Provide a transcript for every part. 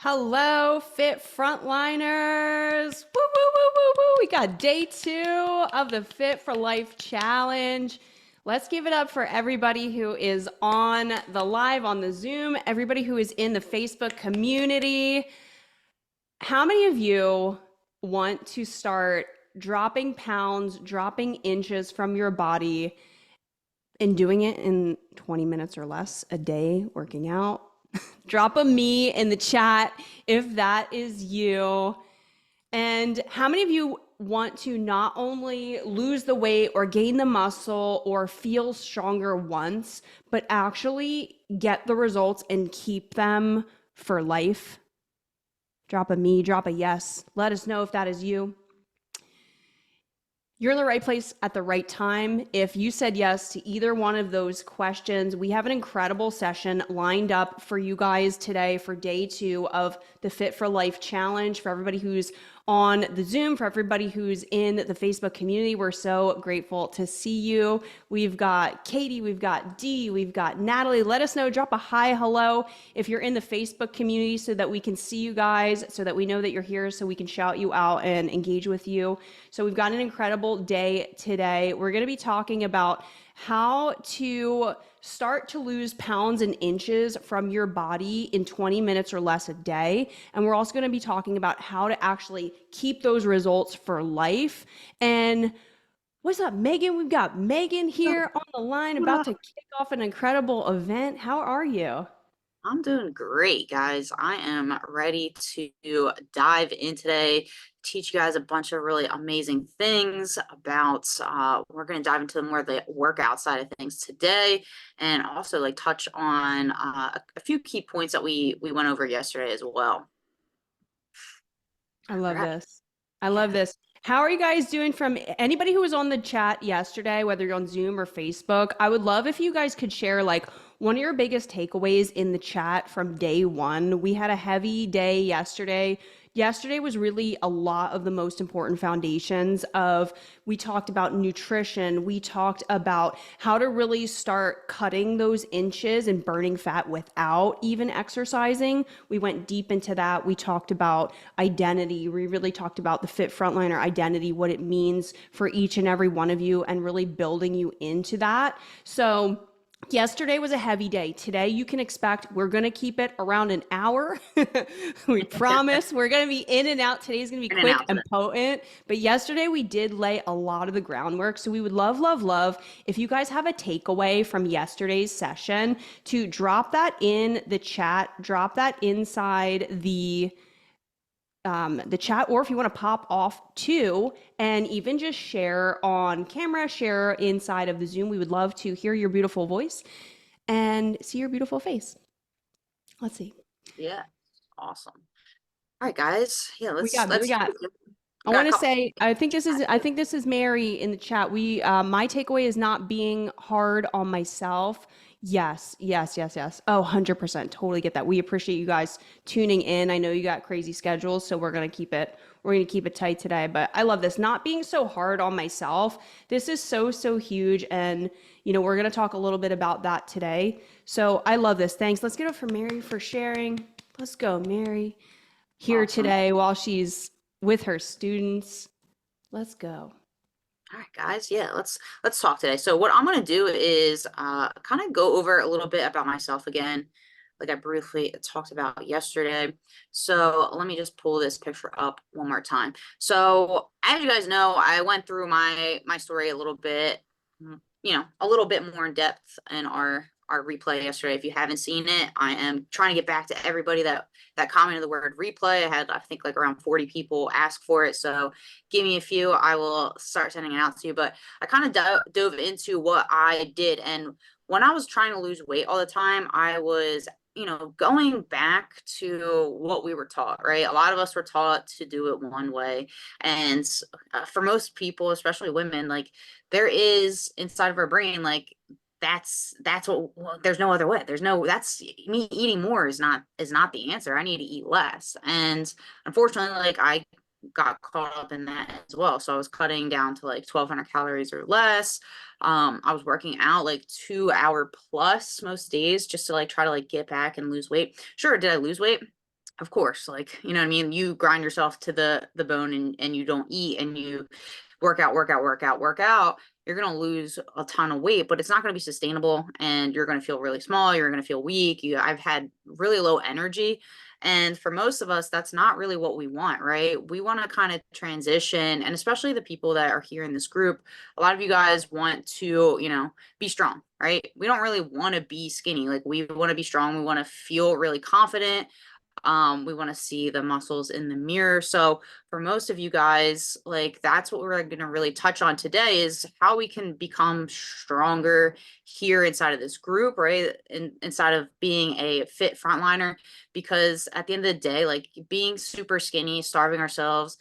Hello, Fit Frontliners. Woo, woo, woo, woo, woo. We got day 2 of the Fit for Life Challenge. Let's give it up for everybody who is on the live on the Zoom, everybody who is in the Facebook community. How many of you want to start dropping pounds, dropping inches from your body and doing it in 20 minutes or less a day working out? Drop a me in the chat if that is you. And how many of you want to not only lose the weight or gain the muscle or feel stronger once, but actually get the results and keep them for life? Drop a me, drop a yes. Let us know if that is you. You're in the right place at the right time. If you said yes to either one of those questions, we have an incredible session lined up for you guys today for day 2 of the Fit for Life Challenge. For everybody who's on the Zoom, for everybody who's in the Facebook community, we're so grateful to see you. We've got Katie, we've got Dee, we've got Natalie. Let us know, drop a hi, hello if you're in the Facebook community so that we can see you guys, so that we know that you're here, so we can shout you out and engage with you. So we've got an incredible day today. We're going to be talking about how to start to lose pounds and inches from your body in 20 minutes or less a day. And we're also going to be talking about how to actually keep those results for life. And what's up, Megan? We've got Megan here on the line about to kick off an incredible event. How are you? I'm doing great, guys. I am ready to dive in today, teach you guys a bunch of really amazing things about we're going to dive into more of the workout side of things today, and also like touch on a few key points that we went over yesterday as well. I All love right. this. I love Yeah. this. How are you guys doing? From anybody who was on the chat yesterday, whether you're on Zoom or Facebook, I would love if you guys could share like one of your biggest takeaways in the chat from day 1. We had a heavy day yesterday. Yesterday was really a lot of the most important foundations of, we talked about nutrition, we talked about how to really start cutting those inches and burning fat without even exercising. We went deep into that. We talked about identity. We really talked about the Fit Frontliner identity, what it means for each and every one of you, and really building you into that. So yesterday was a heavy day. Today, you can expect we're going to keep it around an hour. We promise we're going to be in and out. Today's going to be In and quick out and today. potent. But yesterday, we did lay a lot of the groundwork. So we would love, love, love if you guys have a takeaway from yesterday's session to drop that in the chat, drop that inside the chat, or if you want to pop off too and even just share on camera, share inside of the Zoom. We would love to hear your beautiful voice and see your beautiful face. Let's see. Yeah. Awesome. All right, guys. Yeah, We let's got we let's got I we got want a to couple. say, I think this is Mary in the chat. We my takeaway is not being hard on myself. Yes, yes, yes, yes. Oh, 100%. Totally get that. We appreciate you guys tuning in. I know you got crazy schedules, so we're going to keep it tight today, but I love this. Not being so hard on myself. This is so so huge, and we're going to talk a little bit about that today. So, I love this. Thanks. Let's get it for Mary for sharing. Let's go, Mary, here Awesome. today while she's with her students. Let's go. All right, guys. Yeah, let's talk today. So what I'm gonna do is kind of go over a little bit about myself again, like I briefly talked about yesterday. So let me just pull this picture up one more time. So as you guys know, I went through my story a little bit, a little bit more in depth in our replay yesterday. If you haven't seen it, I am trying to get back to everybody that commented the word replay. I had, I think, like around 40 people ask for it. So give me a few, I will start sending it out to you. But I kind of dove into what I did. And when I was trying to lose weight all the time, I was, going back to what we were taught, right? A lot of us were taught to do it one way. And for most people, especially women, like there is inside of our brain, like, that's what, well, there's no other way. There's no, that's me eating more is not the answer. I need to eat less. And unfortunately, like I got caught up in that as well. So I was cutting down to like 1,200 calories or less. I was working out like 2 hour plus most days just to like try to like get back and lose weight. Sure, did I lose weight? Of course, like, you know what I mean? You grind yourself to the bone and you don't eat and you work out, you're going to lose a ton of weight, but it's not going to be sustainable and you're going to feel really small, you're going to feel weak. I've had really low energy, and for most of us that's not really what we want, right? We want to kind of transition, and especially the people that are here in this group, a lot of you guys want to, be strong, right? We don't really want to be skinny. Like, we want to be strong, we want to feel really confident, we want to see the muscles in the mirror. So for most of you guys, like, that's what we're going to really touch on today, is how we can become stronger here inside of this group, right? Inside of being a fit frontliner, because at the end of the day, like, being super skinny, starving ourselves,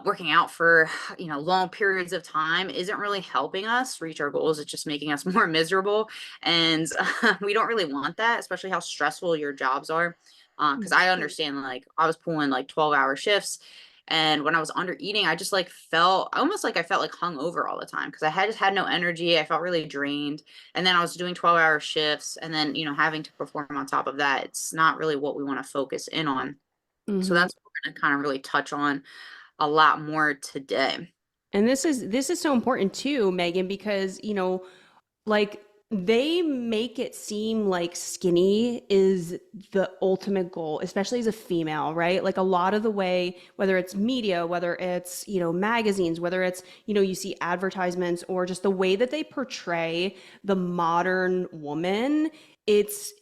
working out for long periods of time isn't really helping us reach our goals. It's just making us more miserable, and we don't really want that, especially how stressful your jobs are. Because I understand, like, I was pulling like 12-hour shifts, and when I was under eating, I just like felt almost like I felt like hungover all the time, because I had just had no energy. I felt really drained, and then I was doing 12-hour shifts, and then having to perform on top of that. It's not really what we want to focus in on. So Hmm. that's what we're going to kind of really touch on a lot more today. And this is so important too, Megan, because like they make it seem like skinny is the ultimate goal, especially as a female, right? Like a lot of the way, whether it's media, whether it's, magazines, whether it's, you see advertisements, or just the way that they portray the modern woman, it's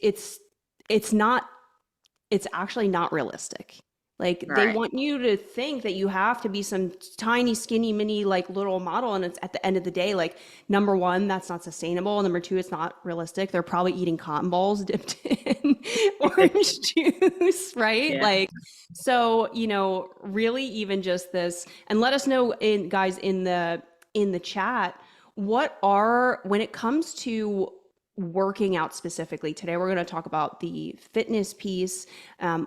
not, it's actually not realistic. Like they Right. want you to think that you have to be some tiny, skinny, mini, like little model. And it's at the end of the day, like number one, that's not sustainable. Number two, it's not realistic. They're probably eating cotton balls dipped in orange juice, right? Yeah. Like, so, really even just this, and let us know in guys in the chat, when it comes to working out specifically today, we're going to talk about the fitness piece.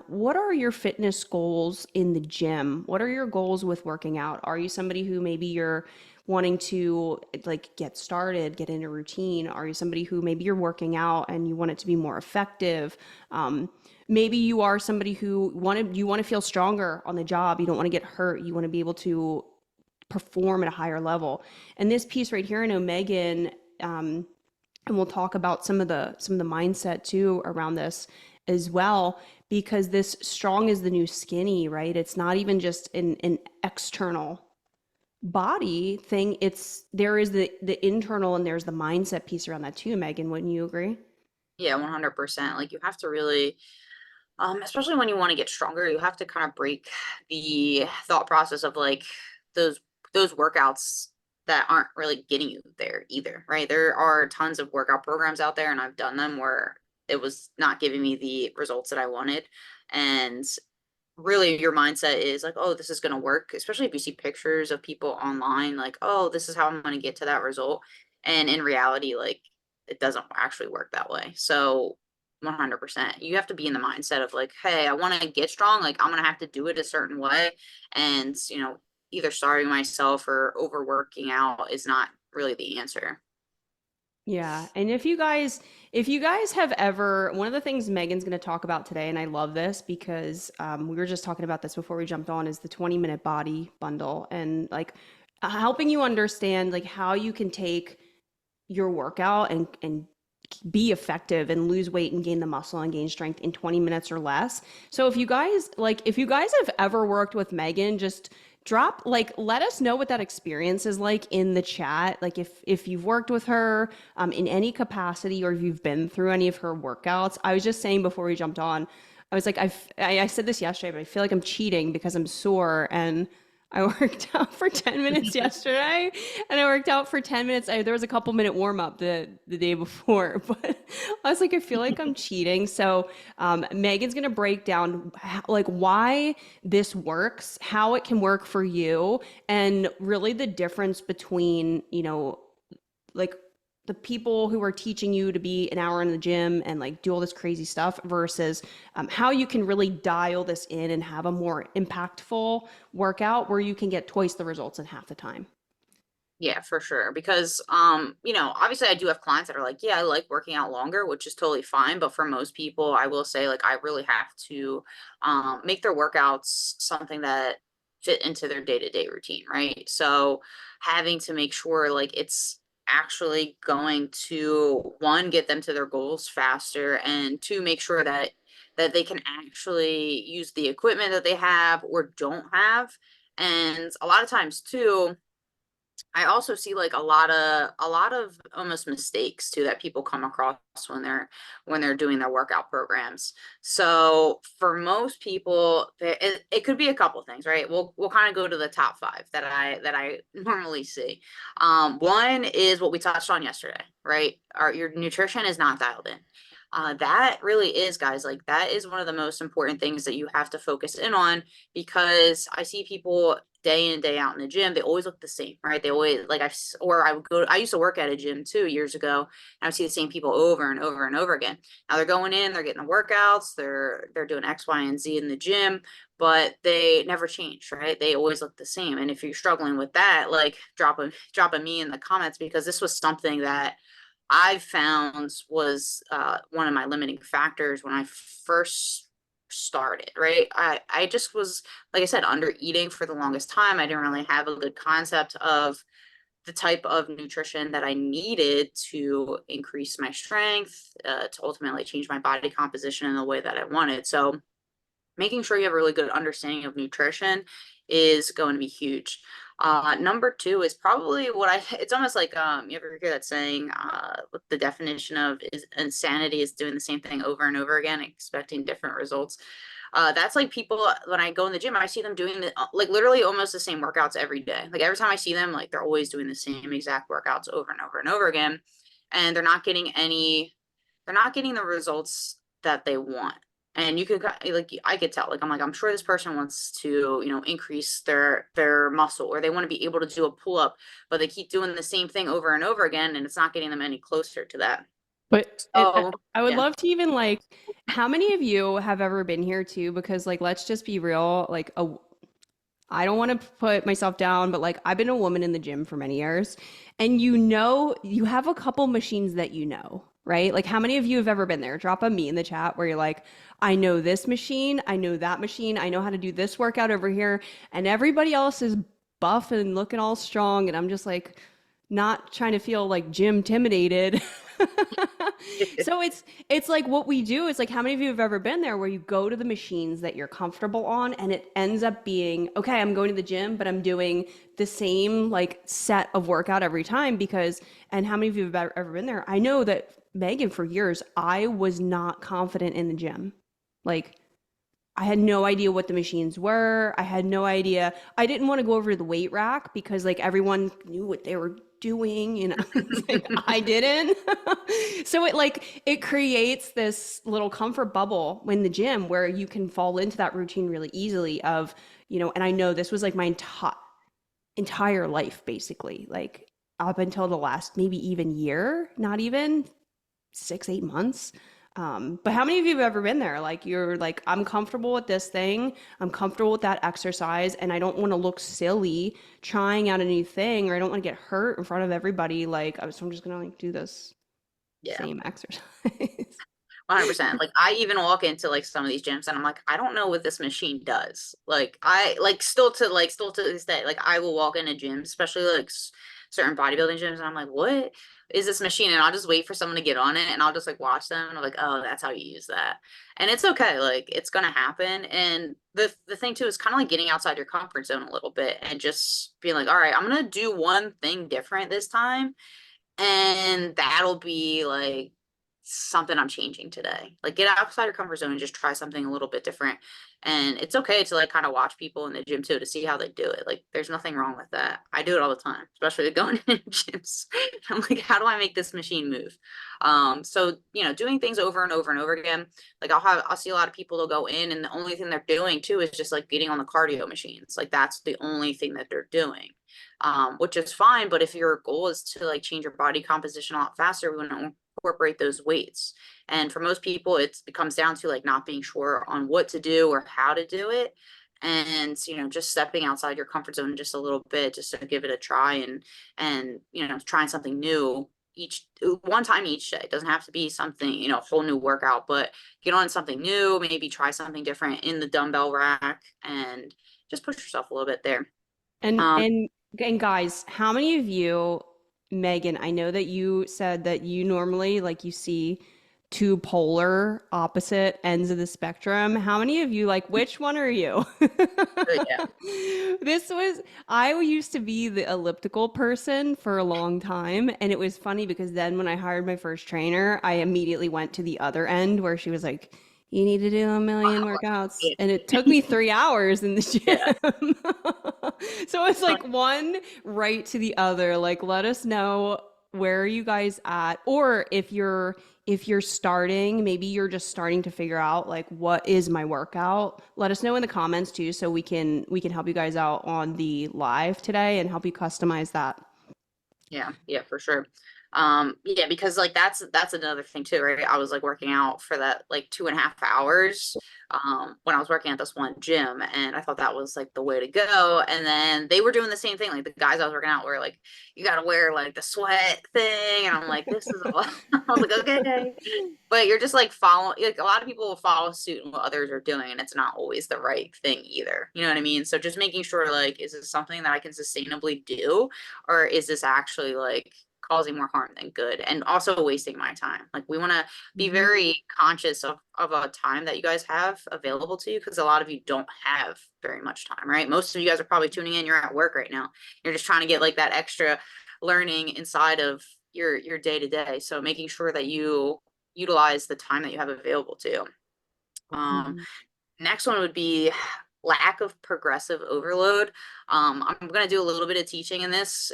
What are your fitness goals in the gym? What are your goals with working out? Are you somebody who maybe you're wanting to like get started, get in a routine? Are you somebody who maybe you're working out and you want it to be more effective? Maybe you are somebody who you want to feel stronger on the job. You don't want to get hurt. You want to be able to perform at a higher level. And this piece right here, I know Megan, and we'll talk about some of the mindset too around this as well, because this strong is the new skinny, right? It's not even just an external body thing. There is the internal, and there's the mindset piece around that too, Megan. Wouldn't you agree? Yeah, 100%. Like, you have to really, especially when you want to get stronger, you have to kind of break the thought process of like those those workouts that aren't really getting you there either, right? There are tons of workout programs out there, and I've done them where it was not giving me the results that I wanted. And really, your mindset is like, oh, this is going to work, especially if you see pictures of people online, like, oh, this is how I'm going to get to that result. And in reality, like, it doesn't actually work that way. So 100%, you have to be in the mindset of like, hey, I want to get strong, like, I'm going to have to do it a certain way. And either starving myself or overworking out is not really the answer. Yeah. And if you guys have ever, one of the things Megan's going to talk about today, and I love this because we were just talking about this before we jumped on, is the 20-minute body bundle, and like helping you understand like how you can take your workout and be effective and lose weight and gain the muscle and gain strength in 20 minutes or less. So if you guys have ever worked with Megan, just drop, like, let us know what that experience is like in the chat. Like if you've worked with her in any capacity, or if you've been through any of her workouts. I was just saying before we jumped on, I was like, I said this yesterday, but I feel like I'm cheating because I'm sore, and I worked out for 10 minutes yesterday, and I worked out for 10 minutes. There was a couple minute warm up the day before, but I was like, I feel like I'm cheating. So Megan's going to break down like why this works, how it can work for you, and really the difference between, like the people who are teaching you to be an hour in the gym and like do all this crazy stuff versus how you can really dial this in and have a more impactful workout where you can get twice the results in half the time. Yeah, for sure. Because obviously I do have clients that are like, yeah, I like working out longer, which is totally fine. But for most people, I will say like I really have to make their workouts something that fit into their day-to-day routine, right? So having to make sure like it's actually going to one, get them to their goals faster, and two, make sure that they can actually use the equipment that they have or don't have. And a lot of times too, I also see like a lot of almost mistakes too that people come across when they're doing their workout programs. So for most people, it could be a couple things, right? We'll kind of go to the top five that I normally see. One is what we touched on yesterday, right? Your nutrition is not dialed in. That really is, guys, like that is one of the most important things that you have to focus in on, because I see people day in day out in the gym. They always look the same, right? They always like I would go. I used to work at a gym too years ago, and I would see the same people over and over and over again. Now they're going in, they're getting the workouts, they're doing X, Y, and Z in the gym, but they never change, right? They always look the same. And if you're struggling with that, like drop a me in the comments, because this was something that I found was one of my limiting factors when I first started, right? I just was, like I said, under eating for the longest time. I didn't really have a good concept of the type of nutrition that I needed to increase my strength, to ultimately change my body composition in the way that I wanted. So making sure you have a really good understanding of nutrition is going to be huge. Number two is probably it's almost like, you ever hear that saying, what the definition of is insanity is doing the same thing over and over again, expecting different results. That's like people, when I go in the gym, I see them doing like literally almost the same workouts every day. Like every time I see them, like they're always doing the same exact workouts over and over and over again. And they're not getting the results that they want. And you could like, I could tell, like, I'm sure this person wants to, increase their muscle, or they want to be able to do a pull up, but they keep doing the same thing over and over again, and it's not getting them any closer to that. But So I would yeah. love to even like, how many of you have ever been here too? Because like, let's just be real. Like, I don't want to put myself down, but like, I've been a woman in the gym for many years, and you have a couple machines that right? Like, how many of you have ever been there? Drop a me in the chat where you're like, I know this machine, I know that machine, I know how to do this workout over here, and everybody else is buff and looking all strong, and I'm just like, not trying to feel like gym intimidated. So it's like what we do is like, how many of you have ever been there where you go to the machines that you're comfortable on, and it ends up being, okay, I'm going to the gym, but I'm doing the same like set of workout every time because, and how many of you have ever been there? I know that Megan, for years, I was not confident in the gym. Like, I had no idea what the machines were. I had no idea. I didn't want to go over to the weight rack because like everyone knew what they were doing, It's like, I didn't. So it creates this little comfort bubble in the gym where you can fall into that routine really easily of, and I know this was like my entire life basically, like up until the last maybe even year, not even 6, 8 months. But how many of you have ever been there? Like you're like, I'm comfortable with this thing, I'm comfortable with that exercise, and I don't want to look silly trying out a new thing, or I don't want to get hurt in front of everybody. Like, so I'm just gonna like do this Yeah. same exercise. 100%. Like I even walk into like some of these gyms and I'm like, I don't know what this machine does. Like I like still to this day, like I will walk into gyms, especially like certain bodybuilding gyms, and I'm like, what is this machine? And I'll just wait for someone to get on it, and I'll just like watch them, and I'm like, oh, that's how you use that. And it's okay, like it's gonna happen. And the thing too is kind of like getting outside your comfort zone a little bit and just being like, all right, I'm gonna do one thing different this time, and that'll be like something I'm changing today. Like get outside your comfort zone and just try something a little bit different. And it's okay to like kind of watch people in the gym too to see how they do it. Like there's nothing wrong with that. I do it all the time, especially going in gyms. I'm like, how do I make this machine move? So doing things over and over and over again. Like I'll see a lot of people that'll go in, and the only thing they're doing too is just like getting on the cardio machines. Like that's the only thing that they're doing, which is fine. But if your goal is to like change your body composition a lot faster, we want to incorporate those weights. And for most people, it comes down to like not being sure on what to do or how to do it. and just stepping outside your comfort zone just a little bit, just to give it a try, and trying something new each one time each day. It doesn't have to be something, a whole new workout, but get on something new, maybe try something different in the dumbbell rack, and just push yourself a little bit there. And um and and guys, how many of you, Megan, I know that you said that you normally like you see two polar opposite ends of the spectrum. How many of you like which one are you? but yeah. This was I used to be the elliptical person for a long time, and it was funny because then when I hired my first trainer, I immediately went to the other end where she was like, you need to do a million workouts. Yeah. And it took me 3 hours in the Yeah. gym. So it's like one right to the other. Like, let us know where are you guys at? Or if you're starting, maybe you're just starting to figure out like what is my workout. Let us know in the comments too, so we can help you guys out on the live today and help you customize that. Yeah, yeah, for sure. Yeah, because like that's another thing too, right? I was like working out for that like 2.5 hours when I was working at this one gym, and I thought that was like the way to go. And then they were doing the same thing. Like the guys I was working out were like, you gotta wear like the sweat thing, and I'm like, this is all I was like, okay. But you're just like following, like a lot of people will follow suit in what others are doing, and it's not always the right thing either. You know what I mean? So just making sure, like, is this something that I can sustainably do, or is this actually like causing more harm than good, and also wasting my time? Like, we want to be Mhm. very conscious of a time that you guys have available to you, because a lot of you don't have very much time, right? Most of you guys are probably tuning in, you're at work right now, you're just trying to get like that extra learning inside of your day to day. So making sure that you utilize the time that you have available to you. Um, Mhm. Next one would be lack of progressive overload. I'm going to do a little bit of teaching in this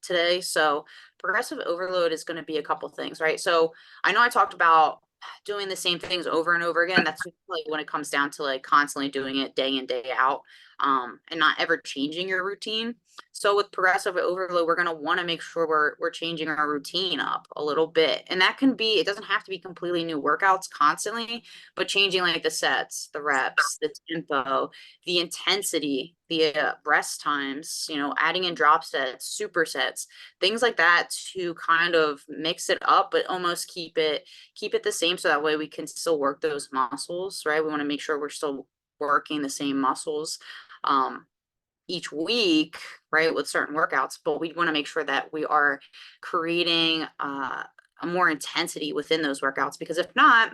today. So progressive overload is going to be a couple things, right? So I know I talked about doing the same things over and over again. That's like when it comes down to like constantly doing it day in, day out, and not ever changing your routine. So with progressive overload, we're going to want to make sure we're changing our routine up a little bit. And that can be, it doesn't have to be completely new workouts constantly, but changing like the sets, the reps, the tempo, the intensity, the rest times, adding in drop sets, supersets, things like that, to kind of mix it up, but almost keep it the same, so that way we can still work those muscles, right? We want to make sure we're still working the same muscles um, each week, right, with certain workouts, but we want to make sure that we are creating a more intensity within those workouts, because if not,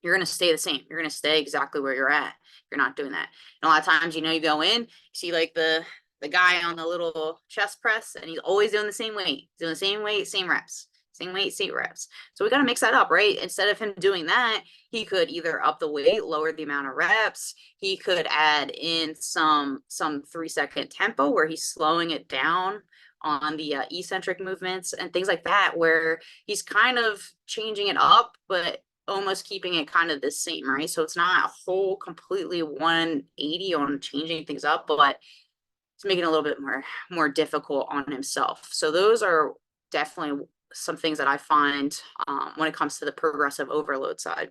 you're going to stay the same. You're going to stay exactly where you're at. You're not doing that. And a lot of times, you go in, you see like the guy on the little chest press, and he's always doing the same weight, doing the same weight, same reps, same weight, same reps. So we got to mix that up, right? Instead of him doing that, he could either up the weight, lower the amount of reps. He could add in some 3-second tempo where he's slowing it down on the eccentric movements and things like that, where he's kind of changing it up, but almost keeping it kind of the same, right? So it's not a whole completely 180 on changing things up, but it's making it a little bit more difficult on himself. So those are definitely some things that I find when it comes to the progressive overload side.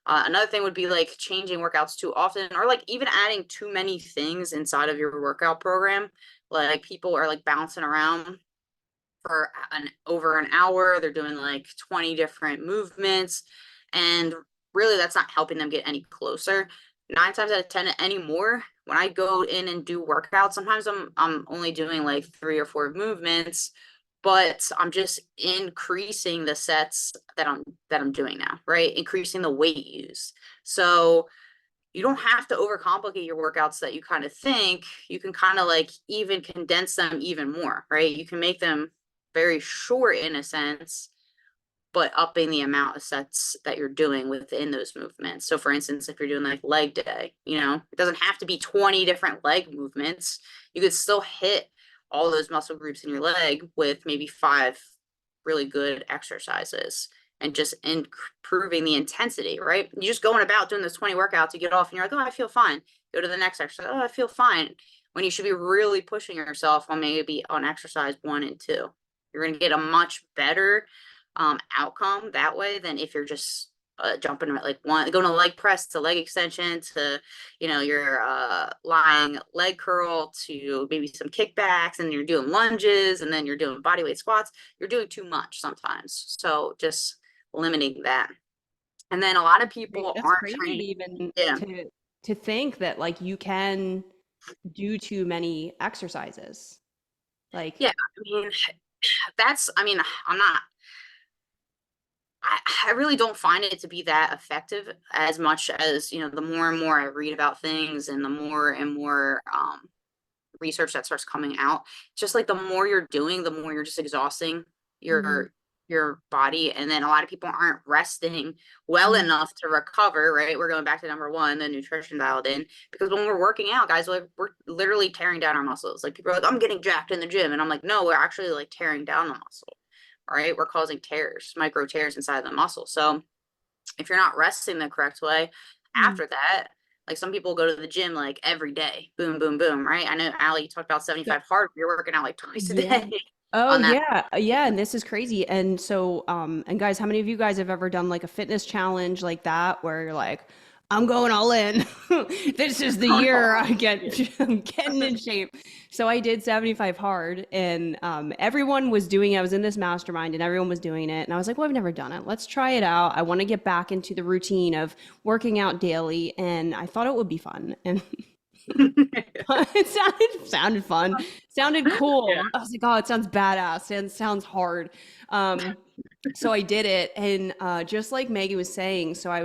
Another thing would be like changing workouts too often, or like even adding too many things inside of your workout program. Like people are like bouncing around for over an hour. They're doing like 20 different movements, and really that's not helping them get any closer. 9 times out of 10 anymore, when I go in and do workouts, sometimes I'm only doing like 3 or 4 movements, but I'm just increasing the sets that I'm doing now, right? Increasing the weight used. So you don't have to overcomplicate your workouts that you kind of think. You can kind of like even condense them even more, right? You can make them very short in a sense, but upping the amount of sets that you're doing within those movements. So for instance, if you're doing like leg day, it doesn't have to be 20 different leg movements. You could still hit all those muscle groups in your leg with maybe 5 really good exercises, and just improving the intensity, right? You're just going about doing those 20 workouts, you get off and you're like, oh, I feel fine. Go to the next exercise. Oh, I feel fine. When you should be really pushing yourself on maybe on exercise 1 and 2. You're going to get a much better outcome that way than if you're just jumping like one, going to leg press to leg extension to, your lying leg curl to maybe some kickbacks, and you're doing lunges, and then you're doing body weight squats. You're doing too much sometimes. So just limiting that. And then a lot of people That's aren't crazy to trained. even Yeah. to think that like you can do too many exercises. Like Yeah. I mean, I mean, I'm not, I really don't find it to be that effective as much as, the more and more I read about things and the more and more research that starts coming out. Just like the more you're doing, the more you're just exhausting mhm, your your body. And then a lot of people aren't resting well mhm. enough to recover, right? We're going back to number one, the nutrition dialed in. Because when we're working out, guys, like we're literally tearing down our muscles. Like people are like, I'm getting jacked in the gym. And I'm like, no, we're actually like tearing down the muscle. Right? We're causing tears, micro tears inside the muscle. So if you're not resting the correct way Mm. after that, like some people go to the gym like every day, boom, boom, boom, right? I know Allie, you talked about So 75 hard. You're working out like twice a yeah. day Oh on that. yeah, yeah, and this is crazy. And so, and guys, how many of you guys have ever done like a fitness challenge like that where you're like, I'm going all in. This is the year I get I'm getting in shape. So I did 75 hard, and everyone was doing it. I was in this mastermind and everyone was doing it. And I was like, well, I've never done it. Let's try it out. I want to get back into the routine of working out daily, and I thought it would be fun. And it sounded fun, sounded Yeah. cool. I was like, oh, it sounds badass and sounds hard. Um, so I did it, and just like Maggie was saying, so I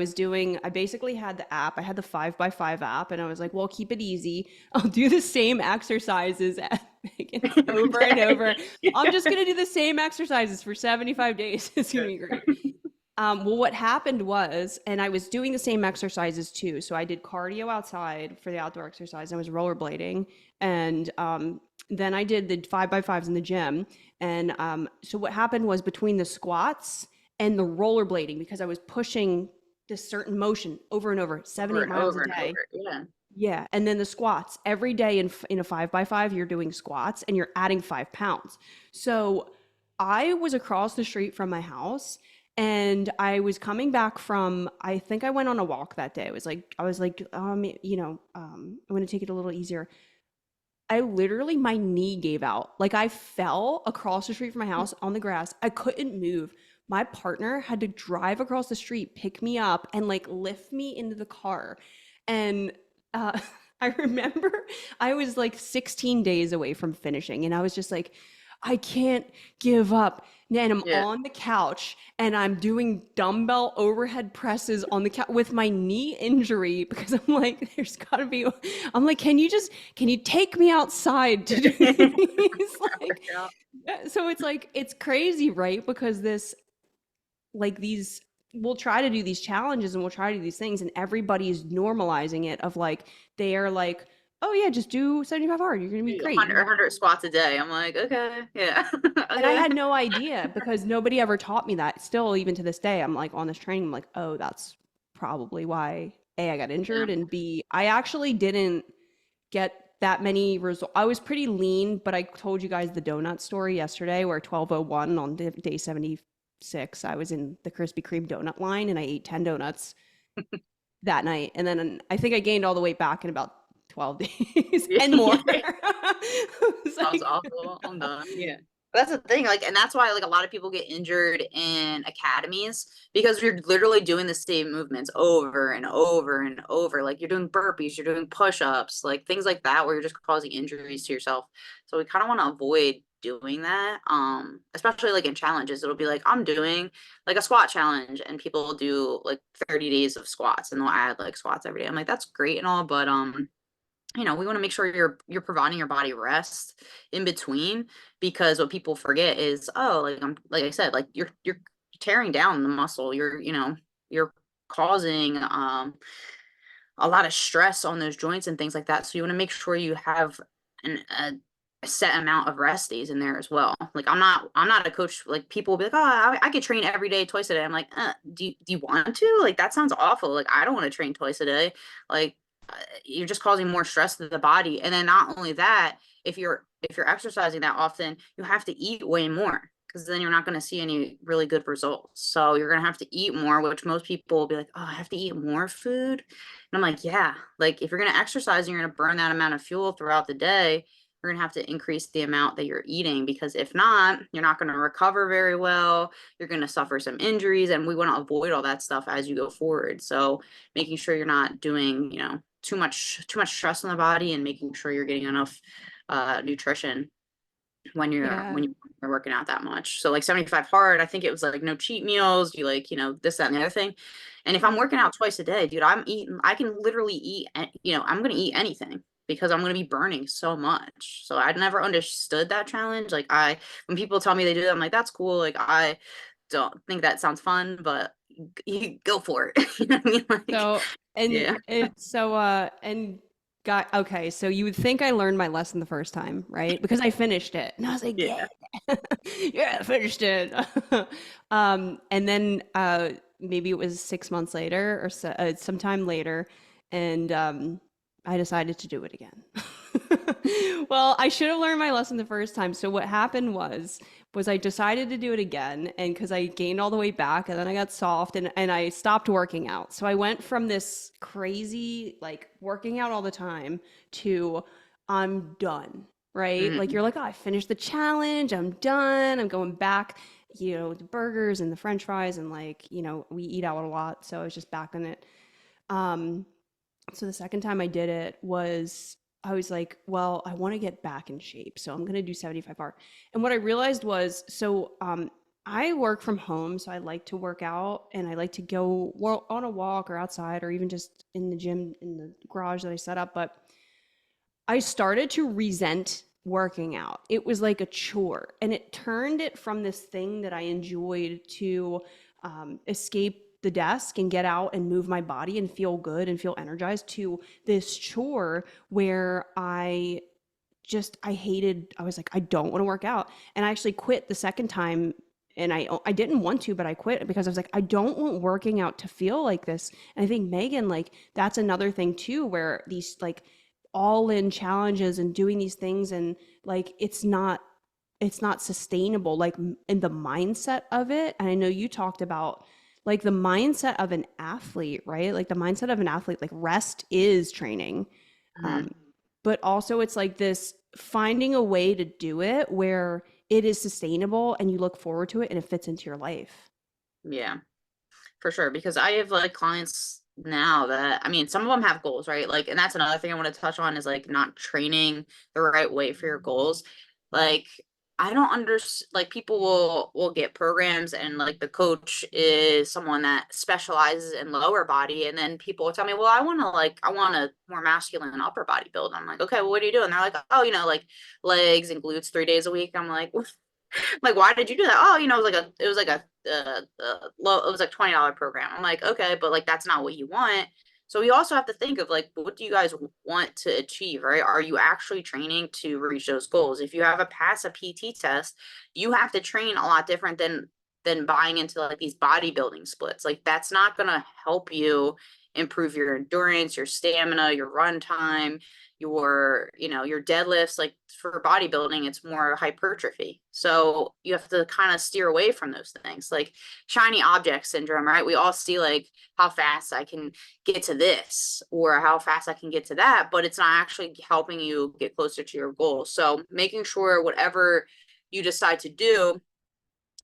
basically had the app, I had the 5x5 app, and I was like, well, keep it easy. I'll do the same exercises Megan, over and over. I'm just gonna do the same exercises for 75 days. It's gonna be great. Well, what happened was, and I was doing the same exercises too. So I did cardio outside for the outdoor exercise. I was rollerblading, and then I did the 5x5s in the gym. And so what happened was between the squats and the rollerblading, because I was pushing this certain motion over and over, seven, Over eight and miles a over and day. over. Yeah. Yeah, and then the squats every day in a 5x5, you're doing squats and you're adding 5 pounds. So I was across the street from my house, and I was coming back from, I think I went on a walk that day. I was like, I'm going to take it a little easier. I literally, my knee gave out. Like I fell across the street from my house on the grass. I couldn't move. My partner had to drive across the street, pick me up, and like lift me into the car. And uh, I remember I was like 16 days away from finishing, and I was just like, I can't give up. And I'm Yeah. on the couch and I'm doing dumbbell overhead presses on the couch with my knee injury because I'm like, there's gotta be, I'm like, can you take me outside to do these? Like, Workout. so it's like, it's crazy, right? Because these, we'll try to do these challenges and we'll try to do these things, and everybody's normalizing it of like, they are like, oh yeah, just do 75 hard. You're gonna be great. 100 squats a day. I'm like, okay. Yeah. And I Okay. had no idea because nobody ever taught me that. Still, even to this day, I'm like on this training, I'm like, oh, that's probably why A, I got Yeah. injured, and B, I actually didn't get that many results. I was pretty lean, but I told you guys the donut story yesterday where 12:01 on day 76, I was in the Krispy Kreme donut line and I ate 10 donuts that night. And then I think I gained all the weight back in about 12 days and more. Yeah. It's Sounds like, awful. I'm done. Yeah. That's the thing. Like, and that's why like a lot of people get injured in academies because you're literally doing the same movements over and over and over. Like you're doing burpees, you're doing push-ups, like things like that where you're just causing injuries to yourself. So we kind of want to avoid doing that. Especially like in challenges. It'll be like I'm doing like a squat challenge and people will do like 30 days of squats and they'll add like squats every day. I'm like, that's great and all, but we want to make sure you're providing your body rest in between, because what people forget is, oh, like I'm like I said, like you're tearing down the muscle, you're causing a lot of stress on those joints and things like that. So you want to make sure you have a set amount of rest days in there as well. Like I'm not a coach. Like people will be like, oh, I could train every day, twice a day. I'm like, do you want to? Like that sounds awful. Like I don't want to train twice a day. Like you're just causing more stress to the body. And then not only that, if you're exercising that often, you have to eat way more because then you're not going to see any really good results. So you're going to have to eat more, which most people will be like, oh, I have to eat more food. And I'm like, yeah, like if you're going to exercise and you're going to burn that amount of fuel throughout the day, you're going to have to increase the amount that you're eating, because if not, you're not going to recover very well. You're going to suffer some injuries, and we want to avoid all that stuff as you go forward. So making sure you're not doing, too much stress on the body, and making sure you're getting enough nutrition when you're Yeah. when you're working out that much. So like 75 hard, I think it was like no cheat meals, you like, this, that, and the other thing. And if I'm working out twice a day, dude, I can literally eat, I'm gonna eat anything because I'm gonna be burning so much. So I never understood that challenge. Like when people tell me they do that, I'm like, that's cool. Like I don't think that sounds fun, but you go for it. You know what I mean? Like, So and yeah, it's so and got okay, so you would think I learned my lesson the first time, right? Because I finished it. And I was like, yeah. yeah. Yeah, I finished it. And then maybe it was 6 months later or so, sometime later, and I decided to do it again. Well, I should have learned my lesson the first time. So what happened was I decided to do it again, and because I gained all the way back, and then I got soft, and I stopped working out. So I went from this crazy like working out all the time to I'm done, right? Like Mhm. you're like, oh, I finished the challenge, I'm done, I'm going back, the burgers and the French fries, and like, we eat out a lot, so I was just back on it. Um, so the second time I did it was I was like, well, I want to get back in shape. So I'm going to do 75 bar. And what I realized was I work from home, so I like to work out and I like to go on a walk or outside or even just in the gym in the garage that I set up, but I started to resent working out. It was like a chore, and it turned it from this thing that I enjoyed to escape the desk and get out and move my body and feel good and feel energized to this chore where I hated. I was like, I don't want to work out, and I actually quit the second time. And I didn't want to, but I quit because I was like, I don't want working out to feel like this. And I think Megan, like, that's another thing too, where these like all in challenges and doing these things, and like it's not sustainable, like in the mindset of it. And I know you talked about like the mindset of an athlete, right? Like the mindset of an athlete, like rest is training. Mhm. um, but also it's like this finding a way to do it where it is sustainable and you look forward to it and it fits into your life. Yeah. For sure, because I have like clients now that, I mean, some of them have goals, right? Like, and that's another thing I want to touch on is like not training the right way for your goals. Like, I don't understand, like people will get programs and like the coach is someone that specializes in lower body, and then people will tell me, well, I want a more masculine upper body build. I'm like, okay, well, what are you doing? They're like, oh, like legs and glutes 3 days a week. I'm like, like, why did you do that? Oh, it was like $20 program. I'm like, okay, but like that's not what you want. So we also have to think of like, what do you guys want to achieve, right? Are you actually training to reach those goals? If you have a pass a PT test, you have to train a lot different than buying into like these bodybuilding splits. Like that's not gonna help you improve your endurance, your stamina, your run time, your deadlifts. Like for bodybuilding, it's more hypertrophy. So you have to kind of steer away from those things, like shiny object syndrome, right? We all see like how fast I can get to this or how fast I can get to that, but it's not actually helping you get closer to your goal. So making sure whatever you decide to do,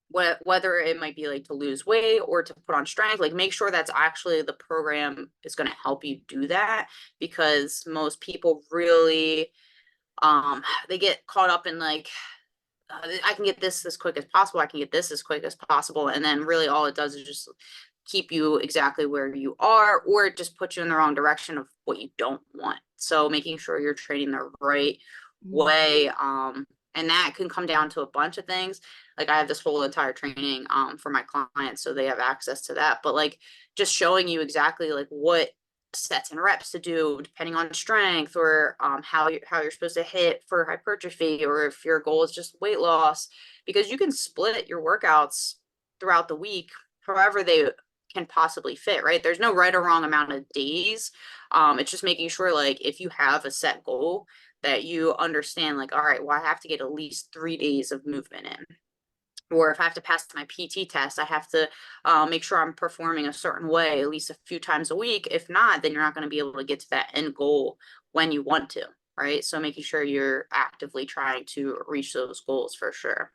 whether it might be like to lose weight or to put on strength, like make sure that's actually the program is going to help you do that, because most people really they get caught up in like, I can get this as quick as possible, I can get this as quick as possible, and then really all it does is just keep you exactly where you are, or it just puts you in the wrong direction of what you don't want. So making sure you're training the right Mm. way, and that can come down to a bunch of things. Like I have this whole entire training for my clients, so they have access to that, but like just showing you exactly like what sets and reps to do depending on strength, or how you're supposed to hit for hypertrophy, or if your goal is just weight loss, because you can split your workouts throughout the week however they can possibly fit, right? There's no right or wrong amount of days. It's just making sure like if you have a set goal that you understand, like, all right, well, I have to get at least 3 days of movement in. Or if I have to pass my PT test, I have to make sure I'm performing a certain way at least a few times a week. If not, then you're not going to be able to get to that end goal when you want to, right? So making sure you're actively trying to reach those goals for sure.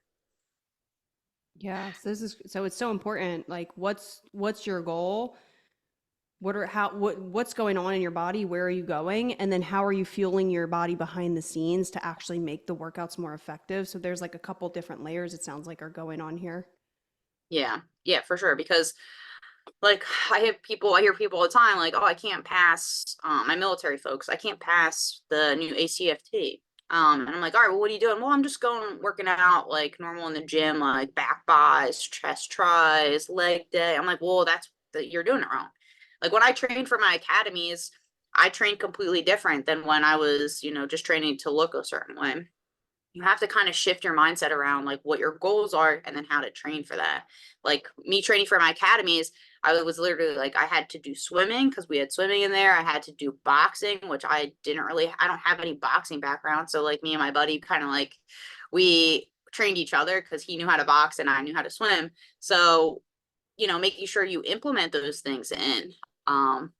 Yeah, so this is so it's so important. Like what's your goal? What's going on in your body? Where are you going? And then how are you fueling your body behind the scenes to actually make the workouts more effective? So there's like a couple different layers it sounds like are going on here. Yeah, yeah, for sure. Because like I hear people all the time like, oh, I can't pass my military folks. I can't pass the new ACFT. And I'm like, all right, well, what are you doing? Well, I'm just going working out like normal in the gym, like back buys, chest tries, leg day. I'm like, well, you're doing it wrong. Like when I trained for my academies, I trained completely different than when I was, just training to look a certain way. You have to kind of shift your mindset around like what your goals are and then how to train for that. Like me training for my academies, I was literally like I had to do swimming because we had swimming in there. I had to do boxing, which I don't have any boxing background. So like me and my buddy kind of like we trained each other because he knew how to box and I knew how to swim. So making sure you implement those things in.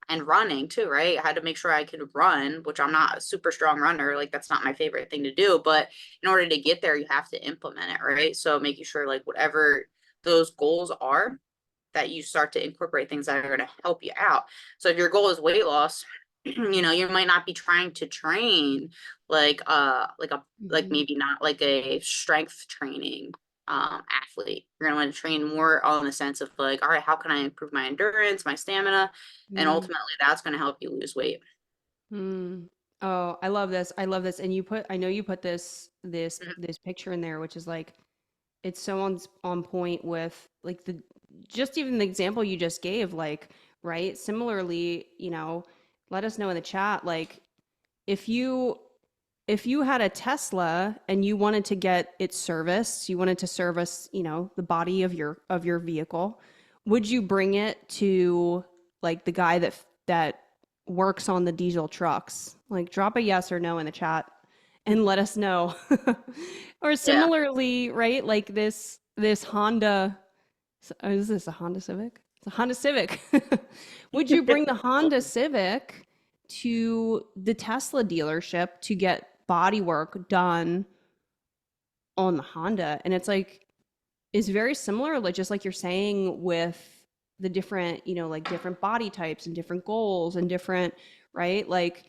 And running too, right? I had to make sure I could run, which I'm not a super strong runner. Like that's not my favorite thing to do. But in order to get there, you have to implement it, right? So making sure like whatever those goals are, that you start to incorporate things that are going to help you out. So if your goal is weight loss, you might not be trying to train like Hmm. maybe not like a strength training athlete. You're going to want to train more on the sense of like, all right, how can I improve my endurance, my stamina? And ultimately that's going to help you lose weight. Mm. Oh, I love this. I love this. And I know you put Mhm. this picture in there, which is like, it's so on point with like just even the example you just gave, like, right? Similarly, let us know in the chat, like, if you if you had a Tesla and you wanted to get it serviced, you wanted to service, the body of your vehicle, would you bring it to like the guy that works on the diesel trucks? Like drop a yes or no in the chat and let us know. Or Yeah. similarly, right? Like this Honda, is this a Honda Civic? It's a Honda Civic. Would you bring the Honda Civic to the Tesla dealership to get body work done on the Honda? And it's like, is very similar, like just like you're saying with the different, like different body types and different goals and different, right? Like,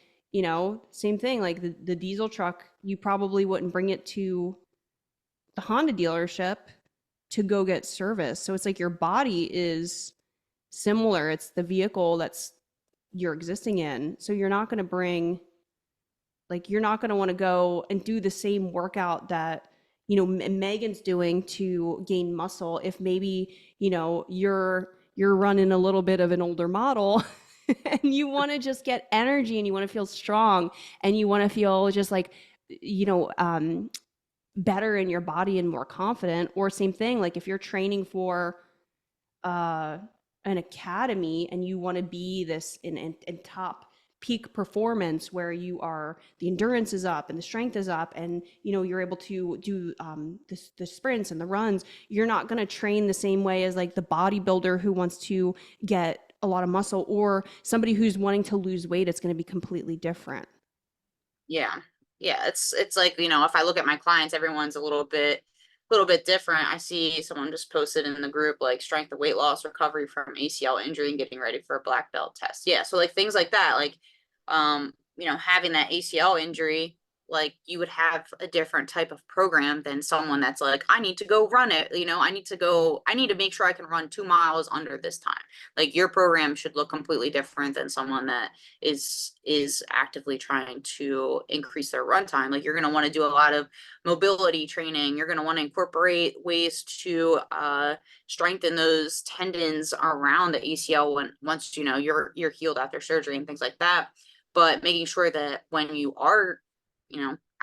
same thing, like the diesel truck, you probably wouldn't bring it to the Honda dealership to go get service. So it's like your body is similar. It's the vehicle that's you're existing in. So you're not going to want to go and do the same workout that, Megan's doing to gain muscle if maybe, you're running a little bit of an older model and you want to just get energy and you want to feel strong and you want to feel just like, you know, um, better in your body and more confident. Or same thing, like if you're training for uh, an academy and you want to be this in top peak performance where the endurance is up and the strength is up and you're able to do the sprints and the runs, you're not going to train the same way as like the bodybuilder who wants to get a lot of muscle or somebody who's wanting to lose weight. It's going to be completely different. Yeah. Yeah. It's like, if I look at my clients, everyone's a little bit different. I see someone just posted in the group like strength and weight loss recovery from ACL injury and getting ready for a black belt test. Yeah. So like things like that, like having that ACL injury, like you would have a different type of program than someone that's like, I need to go run it, I need to make sure I can run 2 miles under this time. Like your program should look completely different than someone that is actively trying to increase their runtime. Like you're going to want to do a lot of mobility training. You're going to want to incorporate ways to strengthen those tendons around the ACL once you're healed after surgery and things like that. But making sure that when you are,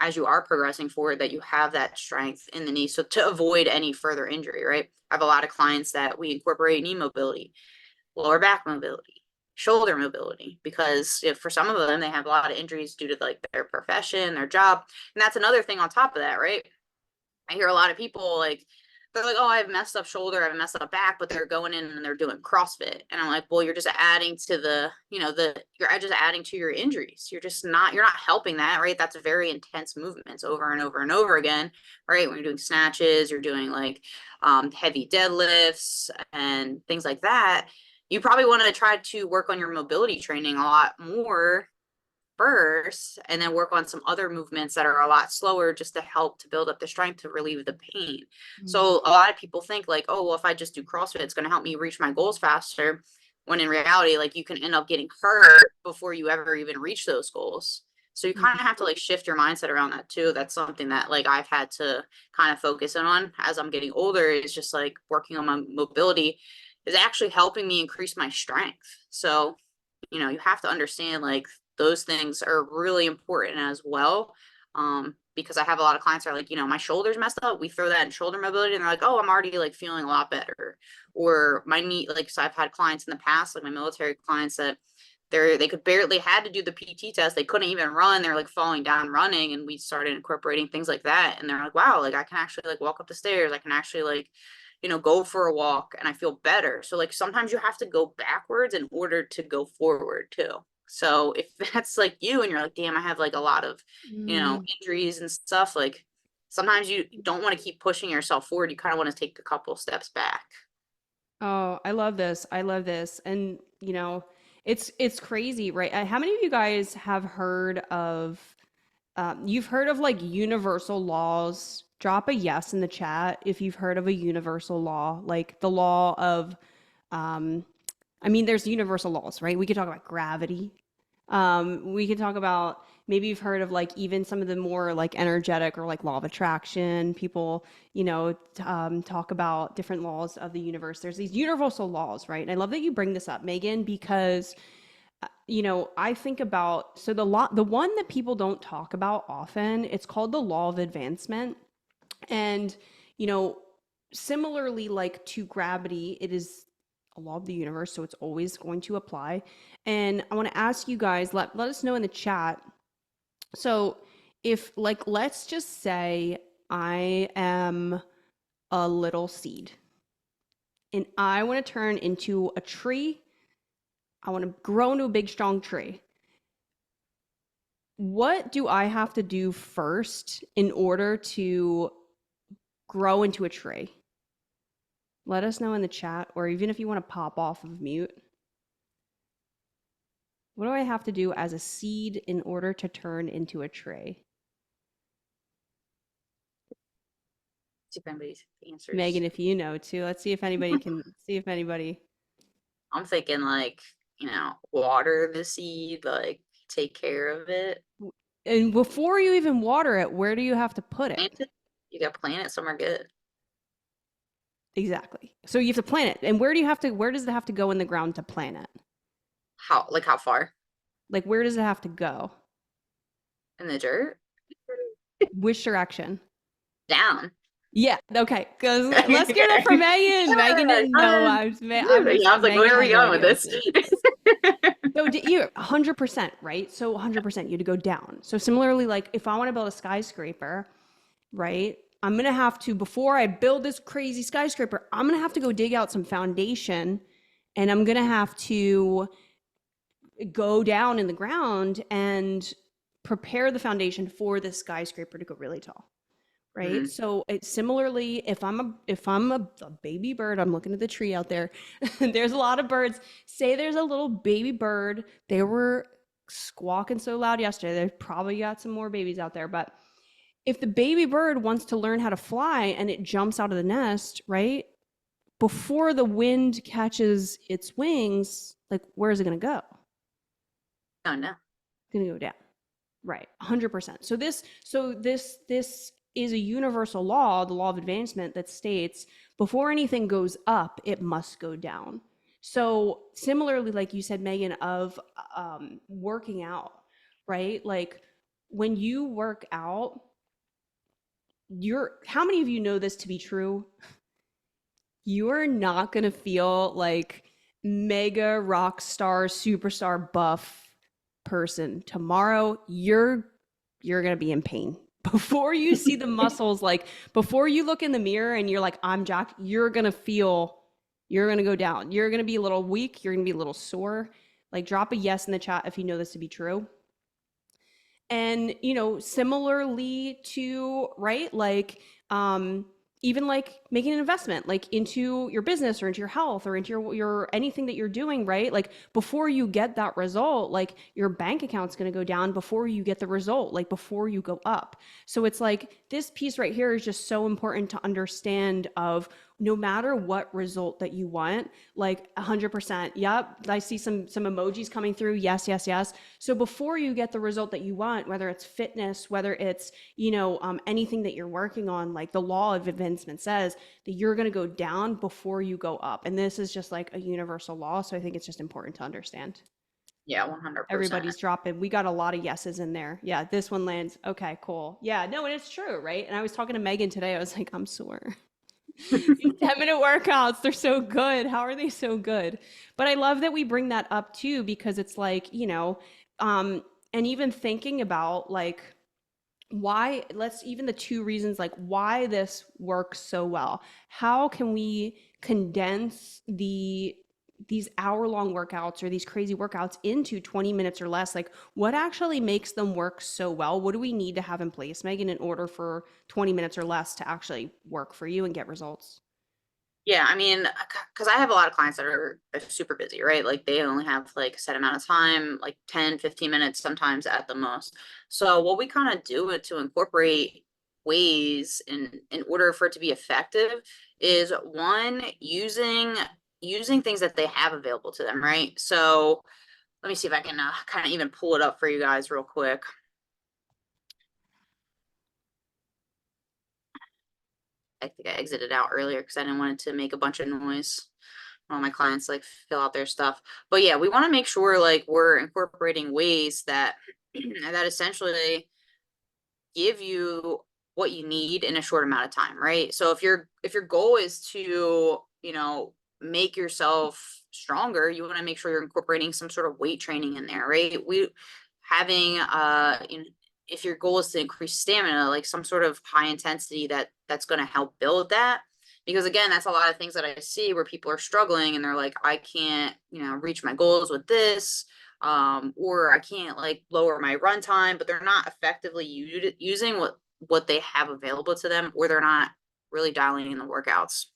as you are progressing forward, that you have that strength in the knee, so to avoid any further injury. Right. I have a lot of clients that we incorporate knee mobility, lower back mobility, shoulder mobility, because if for some of them, they have a lot of injuries due to like their profession, their job. And that's another thing on top of that, right? I hear a lot of people like they're like, oh, I have messed up shoulder, I have messed up back, but they're going in and they're doing CrossFit. And I'm like, well, you're just adding to you're just adding to your injuries. You're not helping that, right? That's very intense movements over and over and over again, right? When you're doing snatches, you're doing like heavy deadlifts and things like that. You probably want to try to work on your mobility training a lot more first and then work on some other movements that are a lot slower just to help to build up the strength to relieve the pain. So a lot of people think like, oh, well, if I just do CrossFit, it's going to help me reach my goals faster. When in reality, like you can end up getting hurt before you ever even reach those goals. So you kind of have to like shift your mindset around that too. That's something that like I've had to kind of focus in on as I'm getting older, is just like working on my mobility is actually helping me increase my strength. So you have to understand like those things are really important as well. Because I have a lot of clients that are like, my shoulder's messed up. We throw that in shoulder mobility and they're like, oh, I'm already like feeling a lot better. Or my knee, like, so I've had clients in the past, like my military clients that they could barely had to do the PT test. They couldn't even run. They're like falling down running. And we started incorporating things like that. And they're like, wow, like I can actually like walk up the stairs. I can actually like, go for a walk and I feel better. So like sometimes you have to go backwards in order to go forward too. So if that's like you and you're like, damn, I have like a lot of, Mm. injuries and stuff, like sometimes you don't want to keep pushing yourself forward. You kind of want to take a couple steps back. Oh, I love this. I love this. And, it's crazy, right? How many of you guys have heard of you've heard of like universal laws? Drop a yes in the chat if you've heard of a universal law, like the law of um there's universal laws, right? We could talk about gravity. We could talk about, maybe you've heard of like even some of the more like energetic or like law of attraction. People, talk about different laws of the universe. There's these universal laws, right? And I love that you bring this up, Megan, because I think about, so the one that people don't talk about often, it's called the law of advancement. And, you know, similarly, like to gravity, it is a law of the universe, so it's always going to apply. And I want to ask you guys, let us know in the chat. So, if, like, let's just say I am a little seed and I want to turn into a tree, I want to grow into a big, strong tree. What do I have to do first in order to grow into a tree? Let us know in the chat, or even if you want to pop off of mute. What do I have to do as a seed in order to turn into a tree? See if anybody answers. Megan, if you know too, let's see if anybody can see if anybody. I'm thinking like, water the seed, like take care of it. And before you even water it, where do you have to put it? Plant it. You got to plant it somewhere good. Exactly. So you have to plant it. And where does it have to go in the ground to plant it? How far? Like, where does it have to go? In the dirt? Which direction? Down. Yeah. Okay. Because let's give it for Megan. Megan didn't know. Yeah, I was like, Megan where are we had no going with idea. this? So you 100%, right? So 100%, you had to go down. So similarly, like if I want to build a skyscraper, right? I'm going to have to, before I build this crazy skyscraper, I'm going to have to go dig out some foundation, and I'm going to have to go down in the ground and prepare the foundation for this skyscraper to go really tall. Right. Mhm. So it's similarly, if I'm a baby bird, I'm looking at the tree out there. There's a lot of birds. Say there's a little baby bird. They were squawking so loud yesterday. They probably got some more babies out there. But if the baby bird wants to learn how to fly and it jumps out of the nest, right? Before the wind catches its wings, like where is it going to go? Oh no. It's going to go down. Right. 100%. So this is a universal law, the law of advancement, that states before anything goes up, it must go down. So similarly, like you said, Megan, of working out, right? Like when you work out, how many of you know this to be true? You're not going to feel like mega rock star, superstar buff person tomorrow. You're going to be in pain. Before you see the muscles, like before you look in the mirror and you're like, I'm jacked, you're going to go down. You're going to be a little weak. You're going to be a little sore. Like, drop a yes in the chat if you know this to be true. And, similarly to, right, like, even like making an investment like into your business or into your health or into your anything that you're doing, right? Like before you get that result, like your bank account's going to go down before you get the result, like before you go up. So it's like this piece right here is just so important to understand of no matter what result that you want, like 100%. Yep, I see some emojis coming through. Yes, yes, yes. So before you get the result that you want, whether it's fitness, whether it's anything that you're working on, like the law of advancement says that you're going to go down before you go up, and this is just like a universal law. So I think it's just important to understand. Yeah, 100%. Everybody's dropping. We got a lot of yeses in there. Yeah, this one lands. Okay, cool. Yeah, no, and it's true, right? And I was talking to Megan today. I was like, I'm sore. These 10-minute workouts, they're so good. How are they so good? But I love that we bring that up too, because it's like, and even thinking about like why, let's even the two reasons like why this works so well. How can we condense these hour-long workouts or these crazy workouts into 20 minutes or less? Like what actually makes them work so well? What do we need to have in place, Megan, in order for 20 minutes or less to actually work for you and get results? Yeah, I mean, because I have a lot of clients that are super busy, right? Like they only have like a set amount of time, like 10, 15 minutes sometimes at the most. So what we kind of do to incorporate ways in order for it to be effective is one, using things that they have available to them, right? So let me see if I can kind of even pull it up for you guys real quick. I think I exited out earlier because I didn't want it to make a bunch of noise. All my clients like fill out their stuff. But yeah, we want to make sure like we're incorporating ways that that essentially give you what you need in a short amount of time, right? So if your goal is to, make yourself stronger, you want to make sure you're incorporating some sort of weight training in there, right? We having if your goal is to increase stamina, like some sort of high intensity that's going to help build that. Because again, that's a lot of things that I see where people are struggling and they're like, I can't, reach my goals with this, or I can't like lower my runtime, but they're not effectively using what they have available to them, or they're not really dialing in the workouts.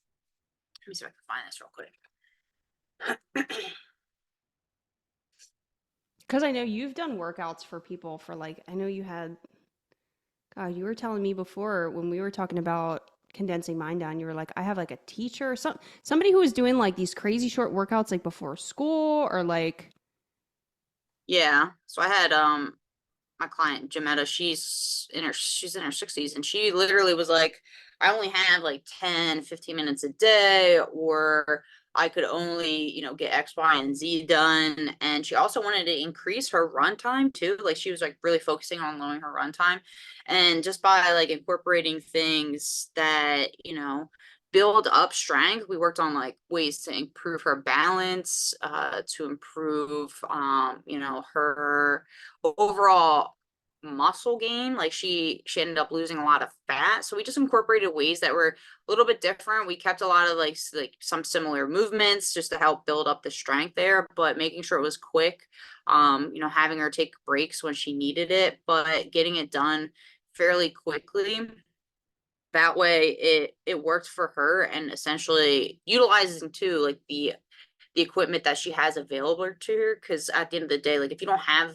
Let me see if I can find this real quick. Because I know you've done workouts for people for like, I know you had, God, you were telling me before when we were talking about condensing mine down, you were like, I have like a teacher or somebody who was doing like these crazy short workouts like before school or like, Yeah. So I had my client Jametta, she's in her 60s, and she literally was like, I only have like 10, 15 minutes a day, or I could only, get X, Y, and Z done. And she also wanted to increase her run time too. Like she was like really focusing on lowering her run time. And just by like incorporating things that, build up strength, we worked on like ways to improve her balance, to improve her overall muscle gain. Like she ended up losing a lot of fat, so we just incorporated ways that were a little bit different. We kept a lot of like some similar movements just to help build up the strength there, but making sure it was quick. Having her take breaks when she needed it, but getting it done fairly quickly. That way it worked for her, and essentially utilizing too like the equipment that she has available to her, because at the end of the day, like if you don't have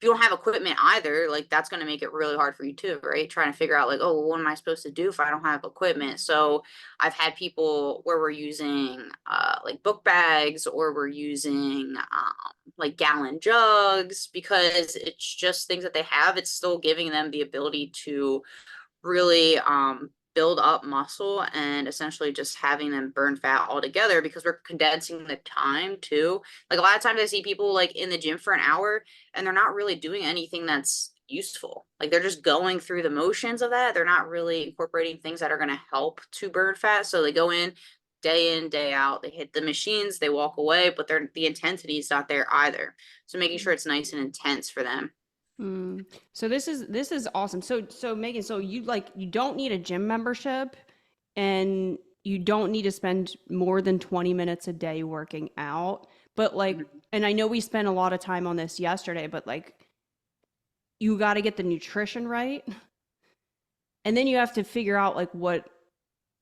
equipment either, like that's going to make it really hard for you too, right? Trying to figure out like, oh, what am I supposed to do if I don't have equipment? So I've had people where we're using like book bags, or we're using like gallon jugs, because it's just things that they have. It's still giving them the ability to really build up muscle, and essentially just having them burn fat altogether, because we're condensing the time too. Like a lot of times I see people like in the gym for an hour and they're not really doing anything that's useful. Like they're just going through the motions of that. They're not really incorporating things that are going to help to burn fat. So they go in, day out, they hit the machines, they walk away, but the intensity is not there either. So making sure it's nice and intense for them. Mm. So this is awesome. So Megan, so you don't need a gym membership and you don't need to spend more than 20 minutes a day working out. But like, Mhm. and I know we spent a lot of time on this yesterday, but like you got to get the nutrition right. And then you have to figure out like what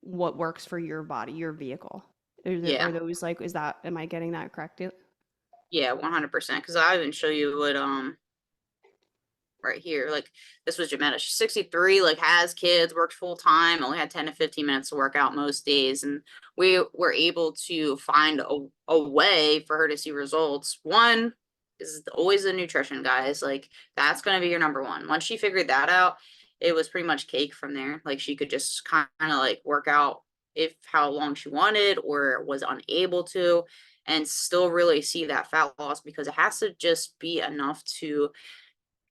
works for your body, your vehicle. Are Yeah. those like, is that, am I getting that correct? Yeah, 100%. Because I even show you what right here. Like this was Jametta. She's 63, like has kids, worked full time, only had 10 to 15 minutes to work out most days. And we were able to find a way for her to see results. One is always the nutrition, guys. Like that's gonna be your number one. Once she figured that out, it was pretty much cake from there. Like she could just kind of like work out if how long she wanted or was unable to and still really see that fat loss because it has to just be enough to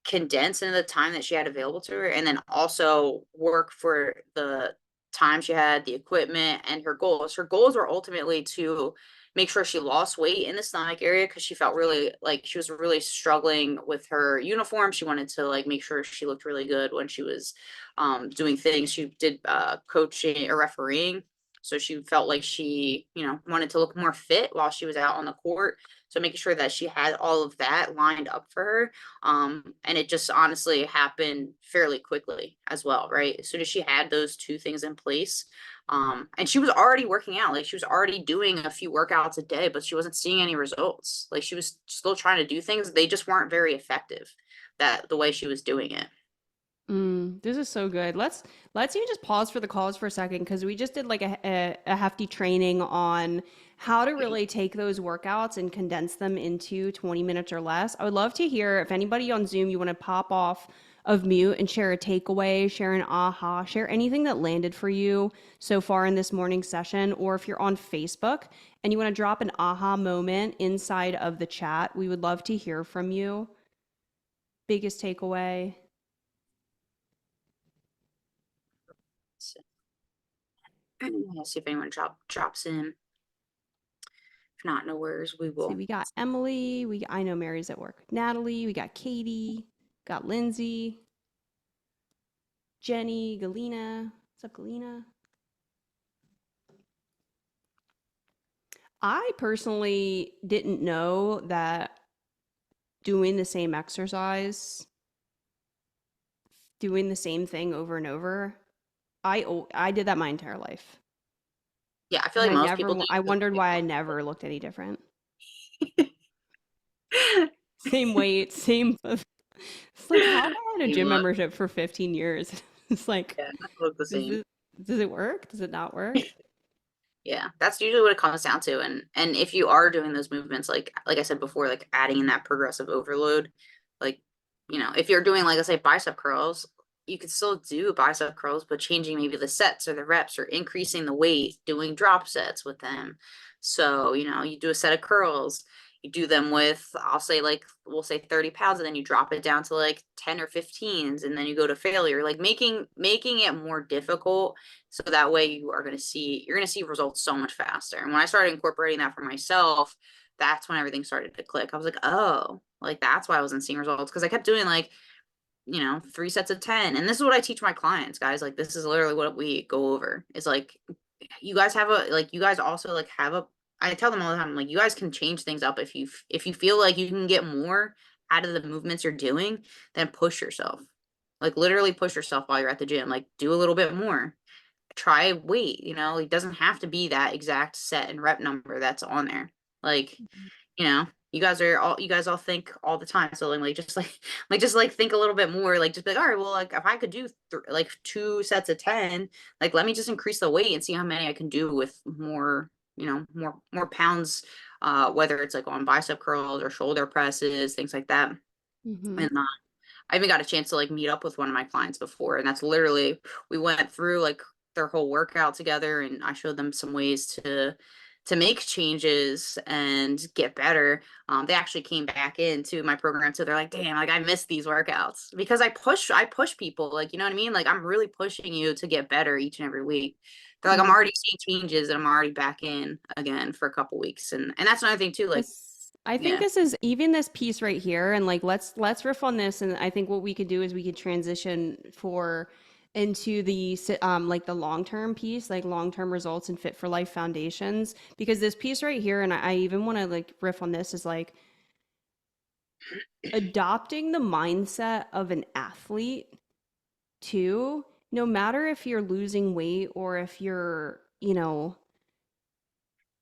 condense into the time that she had available to her and then also work for the time she had, the equipment, and her goals. Her goals were ultimately to make sure she lost weight in the stomach area because she felt really like she was really struggling with her uniform. She wanted to like make sure she looked really good when she was doing things. She did coaching or refereeing. So she felt like she, wanted to look more fit while she was out on the court. So making sure that she had all of that lined up for her, and it just honestly happened fairly quickly as well, right? As soon as she had those two things in place, and she was already working out, like she was already doing a few workouts a day, but she wasn't seeing any results. Like she was still trying to do things, they just weren't very effective that the way she was doing it. This is so good. Let's even just pause for the cause for a second because we just did like a hefty training on how to really take those workouts and condense them into 20 minutes or less. I would love to hear if anybody on Zoom you want to pop off of mute and share a takeaway, share an aha, share anything that landed for you so far in this morning session, or if you're on Facebook and you want to drop an aha moment inside of the chat, we would love to hear from you. Biggest takeaway. So, see if anyone drops in. If not, no worries, we See, will. we got Emily. I know Mary's at work. Natalie. We got Katie. Got Lindsay. Jenny. Galena. What's up, Galena? I personally didn't know that doing the same exercise, doing the same thing over and over. I did that my entire life, Yeah, I feel and like most people I wondered why I do. never looked any different. Same weight, same. It's like how have I had a You gym look, membership for 15 years? It's like, yeah, look the does same. it does it work? Does it not work? Yeah, that's usually what it comes down to. And if you are doing those movements, like I said before, like adding in that progressive overload, like, if you're doing like I say bicep curls, you could still do bicep curls, but changing maybe the sets or the reps or increasing the weight, doing drop sets with them. So, you do a set of curls, you do them with, I'll say like we'll say 30 pounds, and then you drop it down to like 10 or 15s, and then you go to failure, like making it more difficult so that way you're going to see results so much faster. And when I started incorporating that for myself, that's when everything started to click. I was like, oh, like that's why I wasn't seeing results because I kept doing like, 3 sets of 10. And this is what I teach my clients, guys. Like this is literally what we go over. Is like you guys also like have a I tell them all the time, like you guys can change things up if you feel like you can get more out of the movements you're doing, then push yourself. Like literally push yourself while you're at the gym. Like do a little bit more, try weight, it doesn't have to be that exact set and rep number that's on there. Like, you guys all think all the time. So like just like just like think a little bit more, like just be like, all right, well, like if I could do like 2 sets of 10, like let me just increase the weight and see how many I can do with more, more pounds, whether it's like on bicep curls or shoulder presses, things like that. Mm-hmm. And I even got a chance to like meet up with one of my clients before, and that's literally we went through like their whole workout together, and I showed them some ways to make changes and get better. They actually came back into my program, so they're like, "Damn, like I missed these workouts because I push people, like you know what I mean? Like I'm really pushing you to get better each and every week." They're like, "I'm Mm-hmm. already seeing changes, and I'm already back in again for a couple weeks," and that's another thing too, like. I think Yeah. this is even this piece right here, and like let's riff on this. And I think what we could do is we could transition for into the like the long term piece, like long term results and fit for life foundations. Because this piece right here, and I even want to like riff on this, is like adopting the mindset of an athlete too. No matter if you're losing weight or if you're,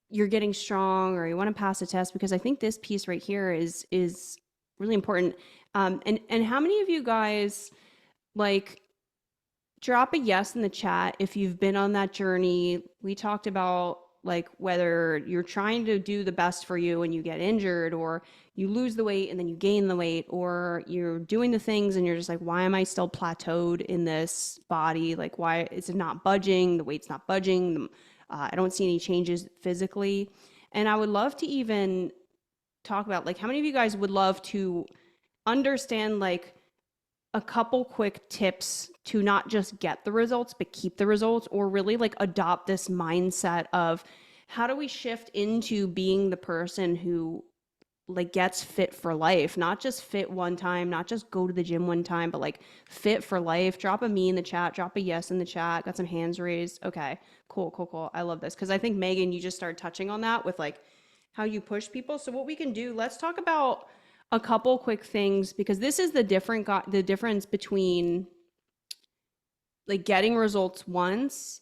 you're getting strong or you want to pass a test, because I think this piece right here is really important. And how many of you guys like drop a yes in the chat if you've been on that journey? We talked about like whether you're trying to do the best for you and you get injured, or you lose the weight and then you gain the weight, or you're doing the things and you're just like, why am I still plateaued in this body? Like, why is it not budging? The weight's not budging. I don't see any changes physically. And I would love to even talk about like how many of you guys would love to understand like a couple quick tips to not just get the results but keep the results, or really like adopt this mindset of how do we shift into being the person who like gets fit for life, not just fit one time, not just go to the gym one time, but like fit for life. Drop a me in the chat, drop a yes in the chat. Got some hands raised. Okay, cool, cool, cool. I love this because I think Megan, you just started touching on that with like how you push people. So what we can do, let's talk about a couple quick things, because this is the difference between like getting results once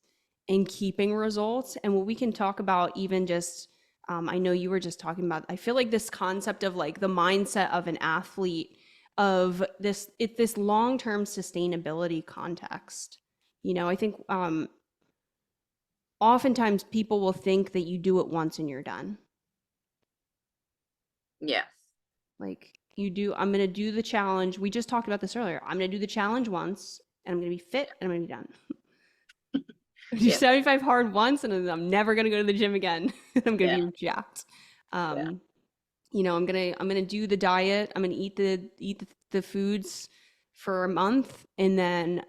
and keeping results. And what we can talk about, even just I know you were just talking about, I feel like this concept of like the mindset of an athlete, of this long-term sustainability context. I think oftentimes people will think that you do it once and you're done. Yeah. Like you do, I'm going to do the challenge. We just talked about this earlier. I'm going to do the challenge once and I'm going to be fit and I'm going to be done. Do Yeah. 75 hard once and then I'm never going to go to the gym again. I'm going Yeah. to be jacked. Yeah. Um, I'm going to do the diet. I'm going to eat the foods for a month and then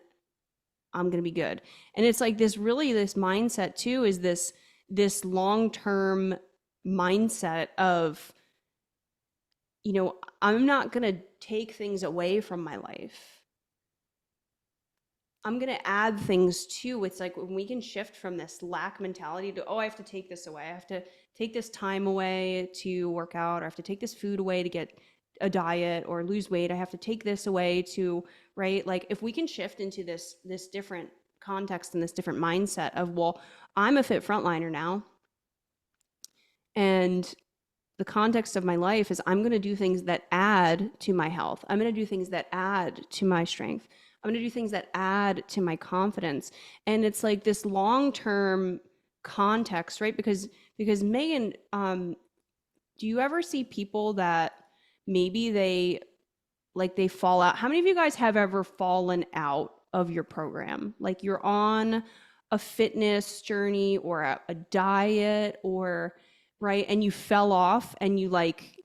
I'm going to be good. And it's like this mindset too, is this long-term mindset of, I'm not going to take things away from my life. I'm going to add things too. It's like when we can shift from this lack mentality to, oh, I have to take this away. I have to take this time away to work out, or I have to take this food away to get a diet or lose weight. I have to take this away to, right? Like if we can shift into this different context and this different mindset of, well, I'm a fit frontliner now, and the context of my life is I'm going to do things that add to my health. I'm going to do things that add to my strength. I'm going to do things that add to my confidence. And it's like this long-term context, right? Because Megan, do you ever see people that maybe they fall out? How many of you guys have ever fallen out of your program? Like you're on a fitness journey or a diet, or right, and you fell off and you like,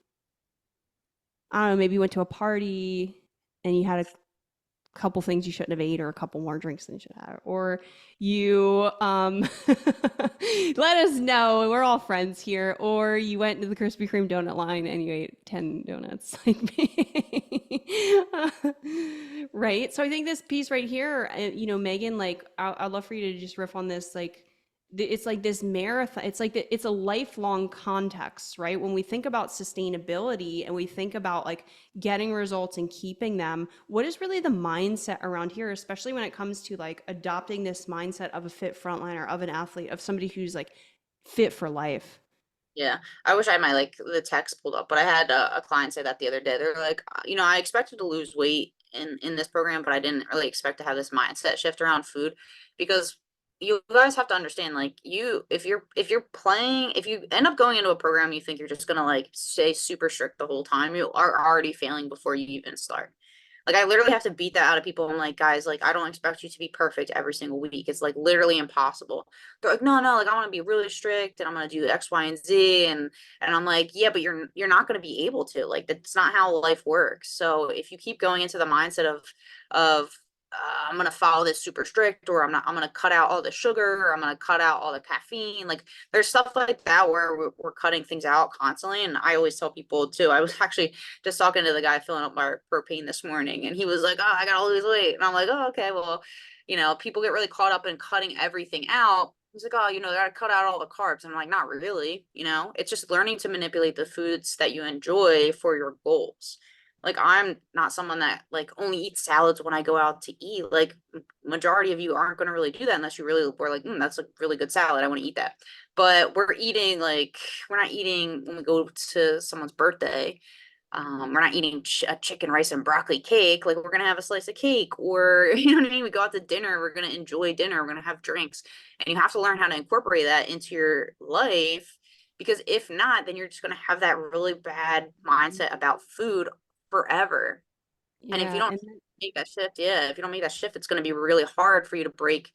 I don't know, maybe you went to a party and you had a couple things you shouldn't have ate, or a couple more drinks than you should have, or you let us know, we're all friends here, or you went to the Krispy Kreme donut line and you ate 10 donuts like me. Right, so I think this piece right here, Megan, like I'd love for you to just riff on this, like it's like this marathon, it's like it's a lifelong context, right? When we think about sustainability and we think about like getting results and keeping them, what is really the mindset around here, especially when it comes to like adopting this mindset of a fit frontliner, of an athlete, of somebody who's like fit for life? Yeah, I wish I had my like the text pulled up, but I had a client say that the other day. They're like, I expected to lose weight in this program, but I didn't really expect to have this mindset shift around food, because you guys have to understand, like if you end up going into a program, you think you're just gonna like stay super strict the whole time, you are already failing before you even start. Like I literally have to beat that out of people. I'm like, guys, like I don't expect you to be perfect every single week. It's like literally impossible. They're like, no, no, like I want to be really strict and I'm gonna do X, Y, and Z. And I'm like, yeah, but you're not gonna be able to. Like that's not how life works. So if you keep going into the mindset of I'm gonna follow this super strict, or I'm gonna cut out all the sugar, or I'm gonna cut out all the caffeine. Like there's stuff like that where we're cutting things out constantly. And I always tell people too. I was actually just talking to the guy filling up my propane this morning, and he was like, "Oh, I gotta lose weight," and I'm like, "Oh, okay, well, people get really caught up in cutting everything out." He's like, "Oh, they gotta cut out all the carbs." I'm like, "Not really. It's just learning to manipulate the foods that you enjoy for your goals." Like I'm not someone that like only eats salads when I go out to eat. Like majority of you aren't going to really do that unless you really were like, that's a really good salad. I want to eat that. But we're not eating when we go to someone's birthday. We're not eating a chicken, rice, and broccoli cake. Like we're gonna have a slice of cake, or you know what I mean. We go out to dinner. We're gonna enjoy dinner. We're gonna have drinks, and you have to learn how to incorporate that into your life. Because if not, then you're just gonna have that really bad mindset about food forever. And if you Yeah, don't and make that shift, yeah, if you don't make that shift, it's going to be really hard for you to break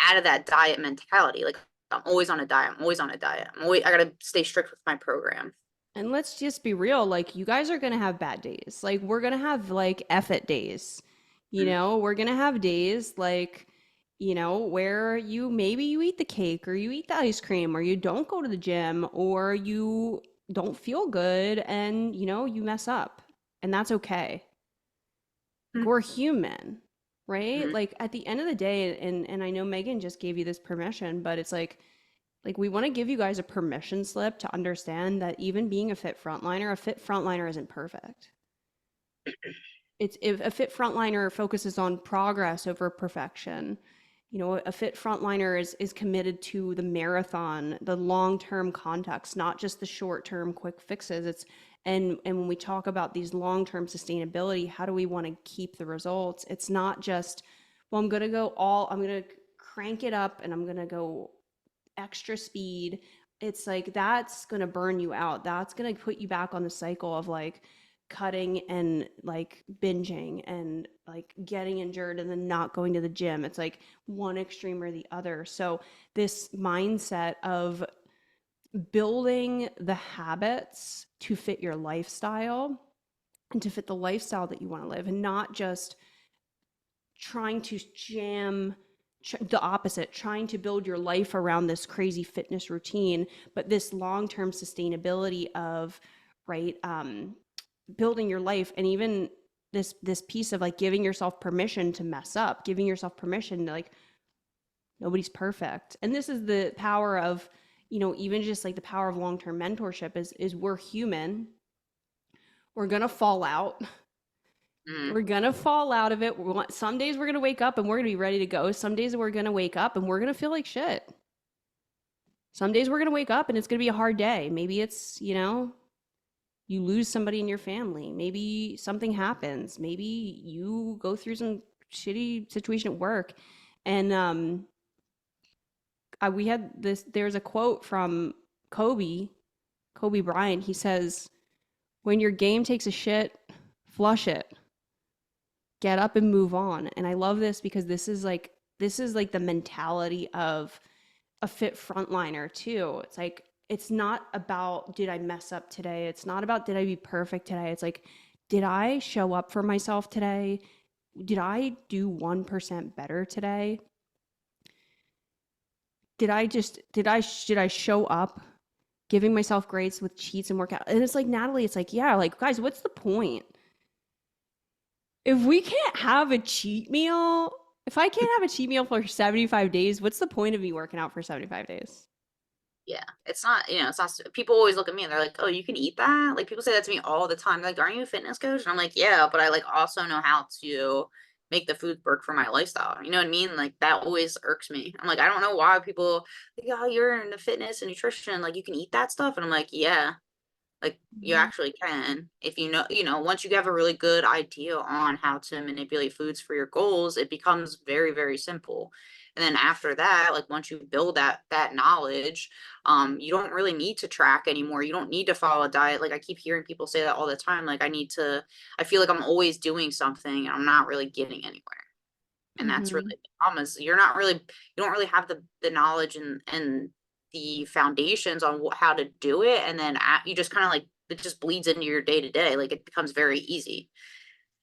out of that diet mentality. Like I'm always on a diet. I'm always on a diet. I got to stay strict with my program. And let's just be real, like you guys are gonna have bad days. Like we're gonna have like F it days. We're gonna have days like, where you eat the cake or you eat the ice cream or you don't go to the gym or you don't feel good and you mess up. And that's okay. Like Mm-hmm. we're human, right? Mm-hmm. Like at the end of the day, and I know Megan just gave you this permission, but it's like we want to give you guys a permission slip to understand that even being a fit frontliner isn't perfect. It's if a fit frontliner focuses on progress over perfection. A fit frontliner is committed to the marathon, the long-term context, not just the short-term quick fixes. And when we talk about these long-term sustainability, how do we want to keep the results? It's not just, well, I'm going to crank it up and I'm going to go extra speed. It's like that's going to burn you out. That's going to put you back on the cycle of like cutting and like binging and like getting injured and then not going to the gym. It's like one extreme or the other. So, this mindset of building the habits to fit your lifestyle and to fit the lifestyle that you want to live, and not just trying to the opposite, trying to build your life around this crazy fitness routine, but this long-term sustainability of, right, building your life. And even this piece of like giving yourself permission to mess up, giving yourself permission to like, nobody's perfect. And this is the power of, even just like the power of long-term mentorship is we're human. We're gonna fall out. Mm-hmm. We're gonna fall out of it. Some days we're gonna wake up and we're gonna be ready to go. Some days we're gonna wake up and we're gonna feel like shit. Some days we're gonna wake up and it's gonna be a hard day. Maybe it's, you lose somebody in your family. Maybe something happens. Maybe you go through some shitty situation at work. And we had this. There's a quote from Kobe Bryant. He says, "When your game takes a shit, flush it. Get up and move on." And I love this because this is like the mentality of a fit frontliner too. It's like it's not about did I mess up today? It's not about did I be perfect today? It's like did I show up for myself today? Did I do 1% better today? Did I show up giving myself grace with cheats and workout? And it's like Natalie, it's like, yeah, like guys, what's the point? If we can't have a cheat meal, if I can't have a cheat meal for 75 days, what's the point of me working out for 75 days? Yeah, it's not, people always look at me and they're like, "Oh, you can eat that?" Like people say that to me all the time. Like, "Aren't you a fitness coach?" And I'm like, "Yeah, but I like also know how to make the food work for my lifestyle." You know what I mean? Like that always irks me. I'm like, I don't know why people like, "Oh, you're into fitness and nutrition, like you can eat that stuff." And I'm like, "Yeah, like you Mhm. actually can if once you have a really good idea on how to manipulate foods for your goals, it becomes very, very simple. And then after that, like once you build that knowledge, you don't really need to track anymore. You don't need to follow a diet. Like I keep hearing people say that all the time. Like I feel like I'm always doing something and I'm not really getting anywhere. And that's really Mhm. the problem is you don't really have the knowledge and the foundations on how to do it, and then you just kind of like it just bleeds into your day to day, like it becomes very easy.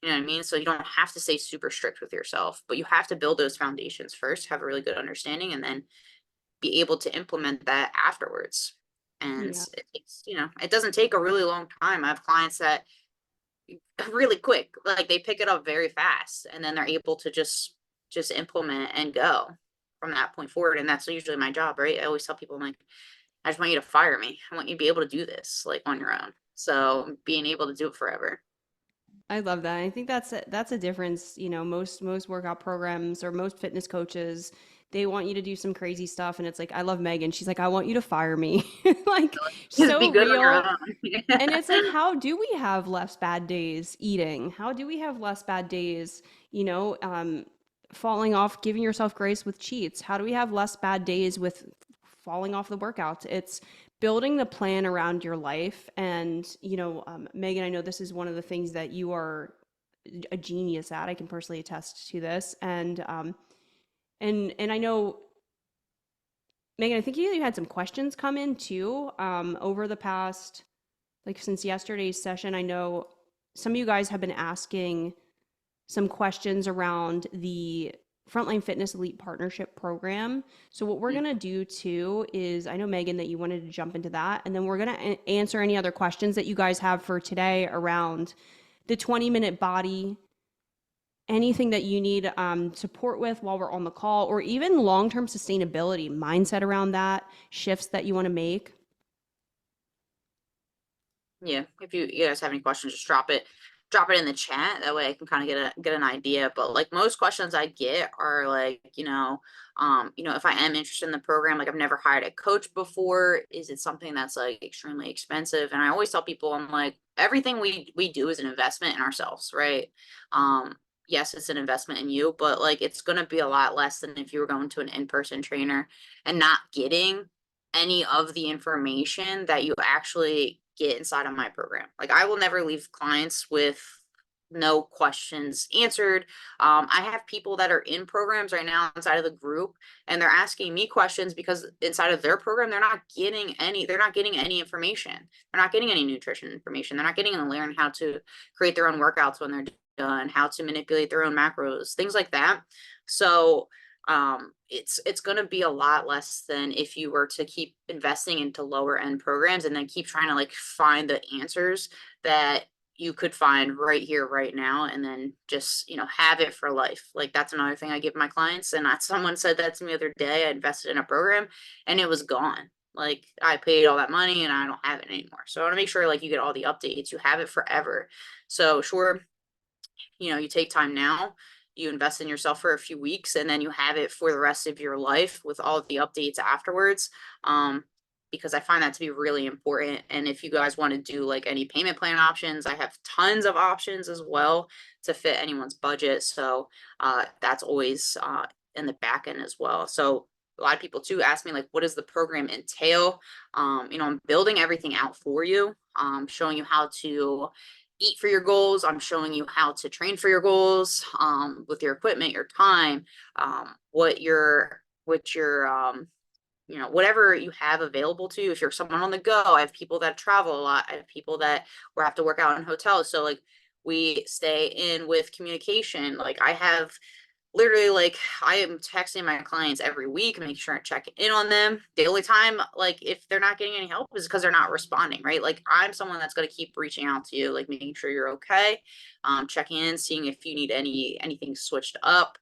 You know what I mean? So you don't have to stay super strict with yourself, but you have to build those foundations first, have a really good understanding, and then be able to implement that afterwards. And Yeah. it takes, it doesn't take a really long time. I have clients that really quick, like they pick it up very fast and then they're able to just implement and go from that point forward. And that's usually my job, right? I always tell people, I'm like, I just want you to fire me. I want you to be able to do this like on your own. So being able to do it forever. I love that. I think that's a difference. Most workout programs or most fitness coaches, they want you to do some crazy stuff, and it's like I love Megan. She's like, I want you to fire me, like Just be so good on your real. own. And it's like, how do we have less bad days eating? How do we have less bad days, you know, um, falling off, giving yourself grace with cheats? How do we have less bad days with falling off the workouts? It's building the plan around your life. And, Megan, I know this is one of the things that you are a genius at. I can personally attest to this. And I know, Megan, I think you had some questions come in too, over the past, like since yesterday's session. I know some of you guys have been asking some questions around the Frontline Fitness Elite Partnership Program. So what we're going to do too is, I know Megan that you wanted to jump into that, and then we're going to answer any other questions that you guys have for today around the 20-minute body, anything that you need support with while we're on the call, or even long-term sustainability mindset around that, shifts that you want to make. Yeah, if you guys have any questions, just drop it in the chat. That way I can kind of get an idea. But like most questions I get are like, if I am interested in the program, like I've never hired a coach before, is it something that's like extremely expensive? And I always tell people, I'm like, everything we do is an investment in ourselves, right? Yes, it's an investment in you, but like it's gonna be a lot less than if you were going to an in-person trainer and not getting any of the information that you actually get inside of my program. Like I will never leave clients with no questions answered. I have people that are in programs right now inside of the group and they're asking me questions because inside of their program they're not getting any information. They're not getting any nutrition information. They're not getting to learn how to create their own workouts when they're done, how to manipulate their own macros, things like that. So it's going to be a lot less than if you were to keep investing into lower end programs and then keep trying to like find the answers that you could find right here right now and then just have it for life. Like that's another thing I give my clients, and someone said that to me the other day. I invested in a program and it was gone. Like I paid all that money and I don't have it anymore. So I want to make sure like you get all the updates, you have it forever. So sure, you take time now, you invest in yourself for a few weeks, and then you have it for the rest of your life with all of the updates afterwards. Because I find that to be really important. And if you guys want to do like any payment plan options, I have tons of options as well to fit anyone's budget. So that's always in the back end as well. So a lot of people too ask me like, what does the program entail? I'm building everything out for you, showing you how to eat for your goals. I'm showing you how to train for your goals, with your equipment, your time, whatever you have available to you. If you're someone on the go, I have people that travel a lot. I have people that will have to work out in hotels. So like we stay in with communication. Like I have literally like I am texting my clients every week, making sure I check in on them. The only time like if they're not getting any help is because they're not responding, right? Like I'm someone that's going to keep reaching out to you, like making sure you're okay, checking in, seeing if you need anything switched up,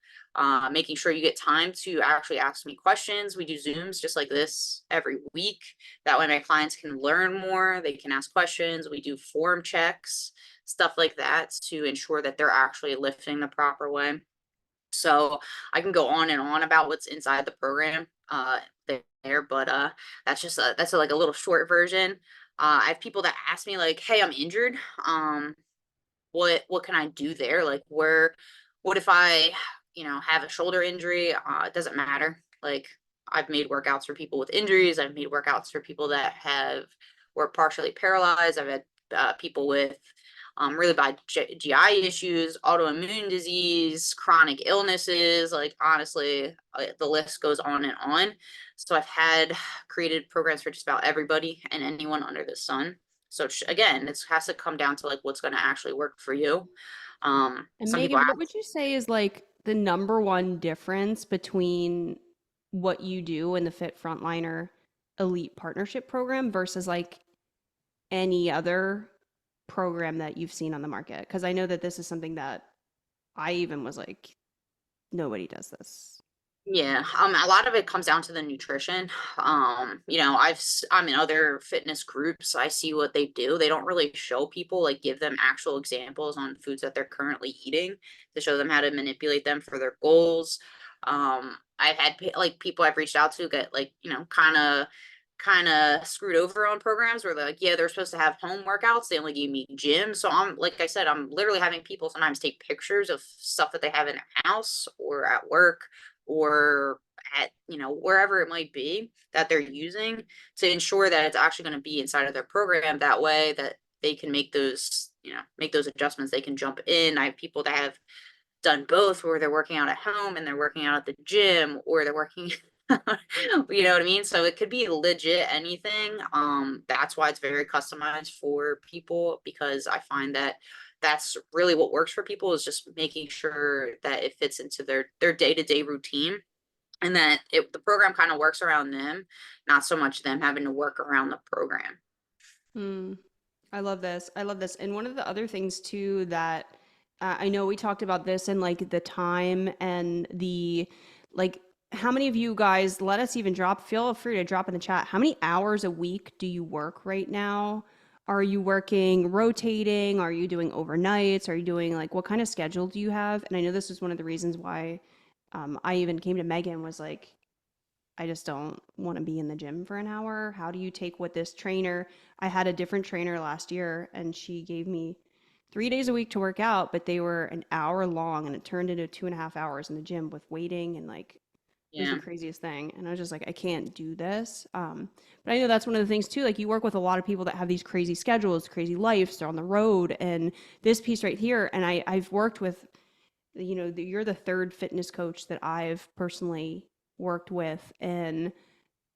making sure you get time to actually ask me questions. We do Zooms just like this every week. That way my clients can learn more, they can ask questions. We do form checks, stuff like that to ensure that they're actually lifting the proper way. So I can go on and on about what's inside the program there, but that's like a little short version. I have people that ask me like, "Hey, I'm injured. What can I do there? Like what if I, have a shoulder injury? It doesn't matter. Like I've made workouts for people with injuries. I've made workouts for people that were partially paralyzed. I've had people with really bad GI issues, autoimmune disease, chronic illnesses. Like honestly, the list goes on and on. So I've had created programs for just about everybody and anyone under the sun. So again, it has to come down to like what's going to actually work for you. And Some people Megan, what ask, would you say is like the number one difference between what you do in the Fit Frontliner Elite Partnership Program versus like any other program that you've seen on the market? Because I know that this is something that I even was like, nobody does this. yeah, a lot of it comes down to the nutrition. I'm in other fitness groups. I see what they do. They don't really show people, like give them actual examples on foods that they're currently eating to show them how to manipulate them for their goals. I've had like people I've reached out to get like, kind of screwed over on programs where they're like, yeah, they're supposed to have home workouts. They only give me gym. So I'm like I said, I'm literally having people sometimes take pictures of stuff that they have in their house or at work or at wherever it might be that they're using to ensure that it's actually going to be inside of their program, that way that they can make those adjustments. They can jump in. I have people that have done both, where they're working out at home and they're working out at the gym, or they're working you know what I mean? So it could be legit anything. That's why it's very customized for people, because I find that that's really what works for people, is just making sure that it fits into their day-to-day routine, and that the program kind of works around them, not so much them having to work around the program. Hmm. I love this. I love this. And one of the other things too that I know we talked about this and like the time and the like how many of you guys let us even feel free to drop in the chat. How many hours a week do you work right now? Are you working rotating? Are you doing overnights? Are you doing like what kind of schedule do you have? And I know this is one of the reasons why I even came to Megan was like, I just don't want to be in the gym for an hour. How do you take what this trainer? I had a different trainer last year and she gave me 3 days a week to work out, but they were an hour long and it turned into 2.5 hours in the gym with waiting and like it was the Yeah. craziest thing. And I was just like, I can't do this. But I know that's one of the things too. Like you work with a lot of people that have these crazy schedules, crazy lives, they're on the road. And this piece right here, and I've worked with you're the third fitness coach that I've personally worked with, and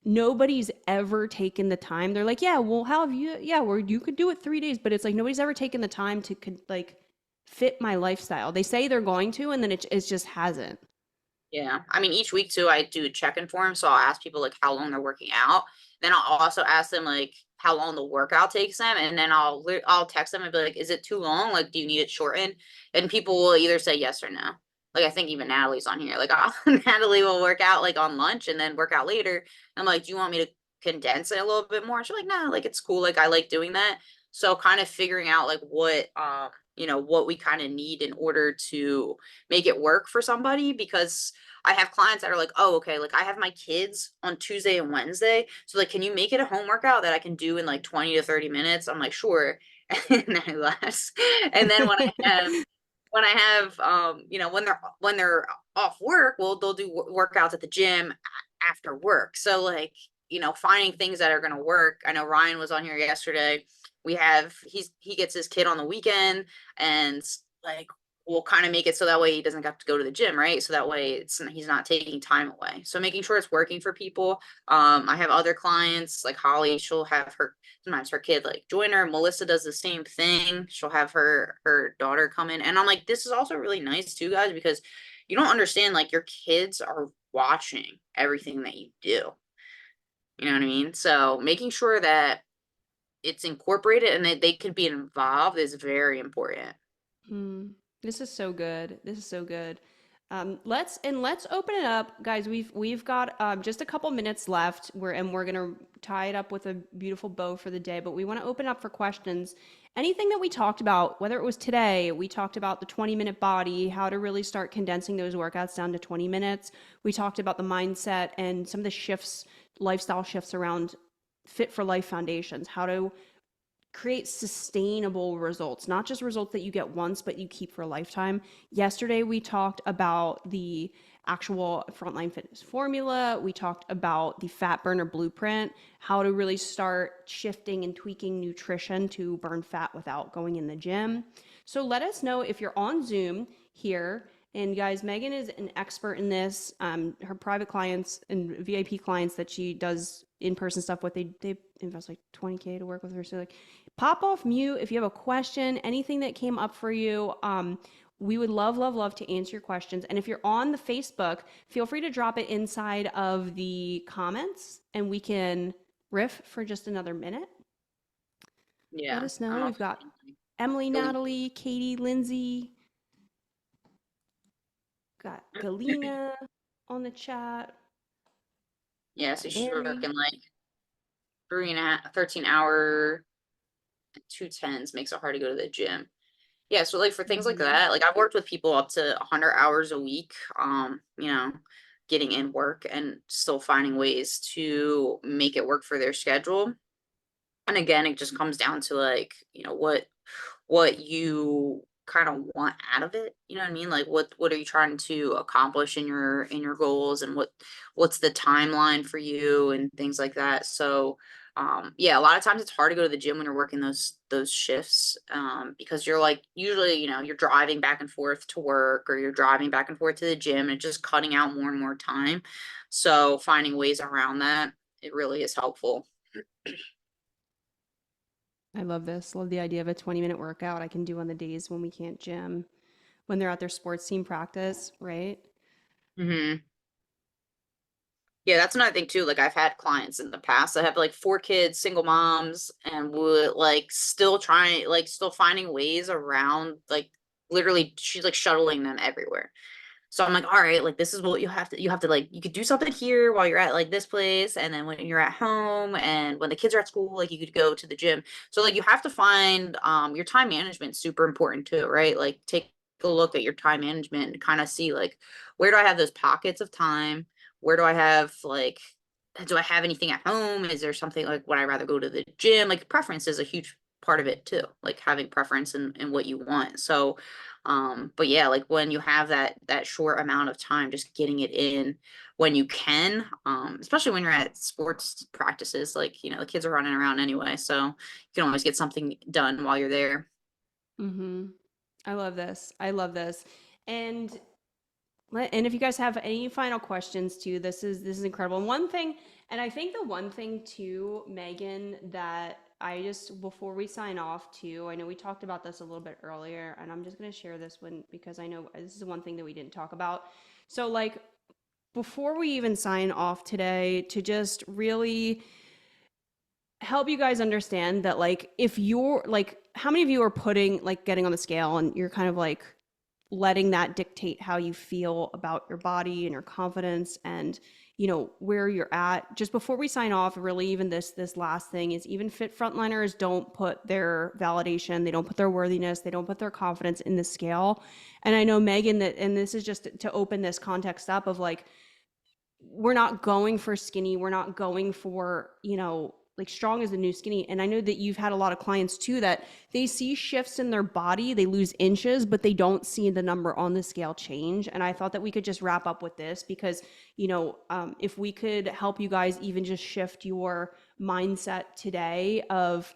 nobody's ever taken the time. They're like, yeah, well, how have you? Yeah, where you could do it 3 days, but it's like nobody's ever taken the time to like fit my lifestyle. They say they're going to, and then it just hasn't. Yeah. I mean, each week too, I do a check-in for them. So I'll ask people like how long they're working out. Then I'll also ask them like how long the workout takes them. And then I'll text them and be like, is it too long? Like, do you need it shortened? And people will either say yes or no. Like, I think even Natalie's on here. Like, Natalie will work out like on lunch and then work out later. I'm like, do you want me to condense it a little bit more? She's like, no, like it's cool. Like, I like doing that. So kind of figuring out like what we kind of need in order to make it work for somebody, because I have clients that are like, oh, okay, like I have my kids on Tuesday and Wednesday. So like, can you make it a home workout that I can do in like 20 to 30 minutes? I'm like, sure. And then I laugh. And then when I have when they're off work, well, they'll do workouts at the gym after work. So like, finding things that are going to work. I know Ryan was on here yesterday. He gets his kid on the weekend, and like we'll kind of make it so that way he doesn't have to go to the gym, right? So that way he's not taking time away. So making sure it's working for people. I have other clients like Holly. She'll have sometimes her kid like join her. Melissa does the same thing. She'll have her daughter come in, and I'm like, this is also really nice too, guys, because you don't understand, like your kids are watching everything that you do. You know what I mean? So making sure that it's incorporated and that they can be involved is very important. Mm, this is so good. This is so good. Let's open it up, guys. We've got just a couple minutes left. We're gonna tie it up with a beautiful bow for the day. But we want to open up for questions. Anything that we talked about, whether it was today, we talked about the 20-minute body, how to really start condensing those workouts down to 20 minutes. We talked about the mindset and some of the shifts, lifestyle shifts around fit for life foundations, how to create sustainable results, not just results that you get once, but you keep for a lifetime. Yesterday, we talked about the actual Frontline Fitness formula. We talked about the fat burner blueprint, how to really start shifting and tweaking nutrition to burn fat without going in the gym. So let us know if you're on Zoom here. And guys, Megan is an expert in this. Her private clients and VIP clients that she does in-person stuff with, they invest like 20K to work with her. So like pop off mute if you have a question, anything that came up for you. We would love, love, love to answer your questions. And if you're on the Facebook, feel free to drop it inside of the comments and we can riff for just another minute. Let Yeah. us I'm know. We've also got thinking Emily, going. Natalie, Katie, Lindsay, got Galena on the chat, Yeah, got so she's Mary. working like 13-hour, 2 10s makes it hard to go to the gym. Yeah, so like for things like Mhm. that, like I've worked with people up to 100 hours a week, getting in work and still finding ways to make it work for their schedule. And again, it just comes down to like, what you kind of want out of it. You know what I mean? Like what are you trying to accomplish in your goals, and what's the timeline for you and things like that. So yeah, a lot of times it's hard to go to the gym when you're working those shifts, because you're like usually, you're driving back and forth to work, or you're driving back and forth to the gym, and just cutting out more and more time. So finding ways around that, it really is helpful. I love this. Love the idea of a 20-minute workout I can do on the days when we can't gym, when they're at their sports team practice, right? Hmm. Yeah, that's another thing too. Like I've had clients in the past that have like 4 kids, single moms, and would like still finding ways around, like literally she's like shuttling them everywhere. So I'm like, all right, like this is what you have to like, you could do something here while you're at like this place, and then when you're at home and when the kids are at school, like you could go to the gym. So like you have to find your time management super important too, right? Like take a look at your time management and kind of see like, where do I have those pockets of time? Where do I have like, do I have anything at home? Is there something like, would I rather go to the gym? Like preference is a huge part of it too, like having preference in what you want. So but yeah, like when you have that short amount of time, just getting it in when you can, especially when you're at sports practices, like, the kids are running around anyway, so you can always get something done while you're there. Mm-hmm. I love this. I love this. And and if you guys have any final questions too, this is incredible. And one thing, and I think the one thing too, Megan, that I just before we sign off too, I know we talked about this a little bit earlier, and I'm just gonna share this one because I know this is one thing that we didn't talk about. So like before we even sign off today, to just really help you guys understand that like if you're like how many of you are putting like getting on the scale and you're kind of like letting that dictate how you feel about your body and your confidence and where you're at just before we sign off. Really, even this last thing is, even fit frontliners don't put their validation, they don't put their worthiness, they don't put their confidence in the scale. And I know, Megan, that, and this is just to open this context up of like, we're not going for skinny, we're not going for like strong is the new skinny. And I know that you've had a lot of clients too that they see shifts in their body, they lose inches, but they don't see the number on the scale change. And I thought that we could just wrap up with this because if we could help you guys even just shift your mindset today of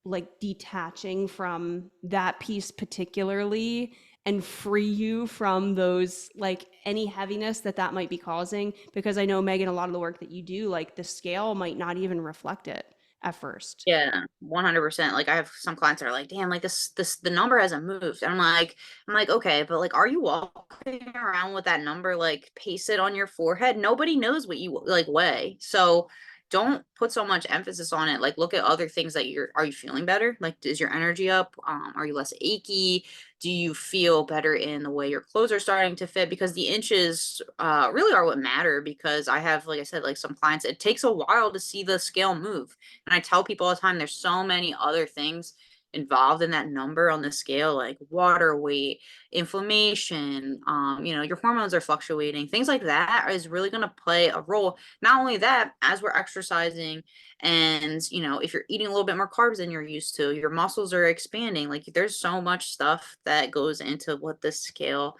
like detaching from that piece particularly, and free you from those, like any heaviness that that might be causing. Because I know, Megan, a lot of the work that you do, like the scale might not even reflect it at first. Yeah, 100%. Like I have some clients that are like, damn, like this the number hasn't moved. And I'm like, okay, but like, are you walking around with that number like pasted on your forehead? Nobody knows what you like weigh. So don't put so much emphasis on it. Like look at other things that are you feeling better? Like, is your energy up? Are you less achy? Do you feel better in the way your clothes are starting to fit? Because the inches really are what matter, because I have, like I said, like some clients, it takes a while to see the scale move. And I tell people all the time, there's so many other things involved in that number on the scale, like water weight, inflammation, your hormones are fluctuating, things like that is really going to play a role. Not only that, as we're exercising, and if you're eating a little bit more carbs than you're used to, your muscles are expanding. Like there's so much stuff that goes into what the scale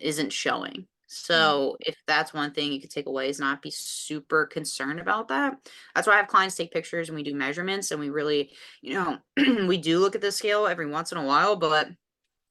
isn't showing. Mm. So if that's one thing you could take away, is not be super concerned about that. That's why I have clients take pictures and we do measurements, and we really, we do look at the scale every once in a while, but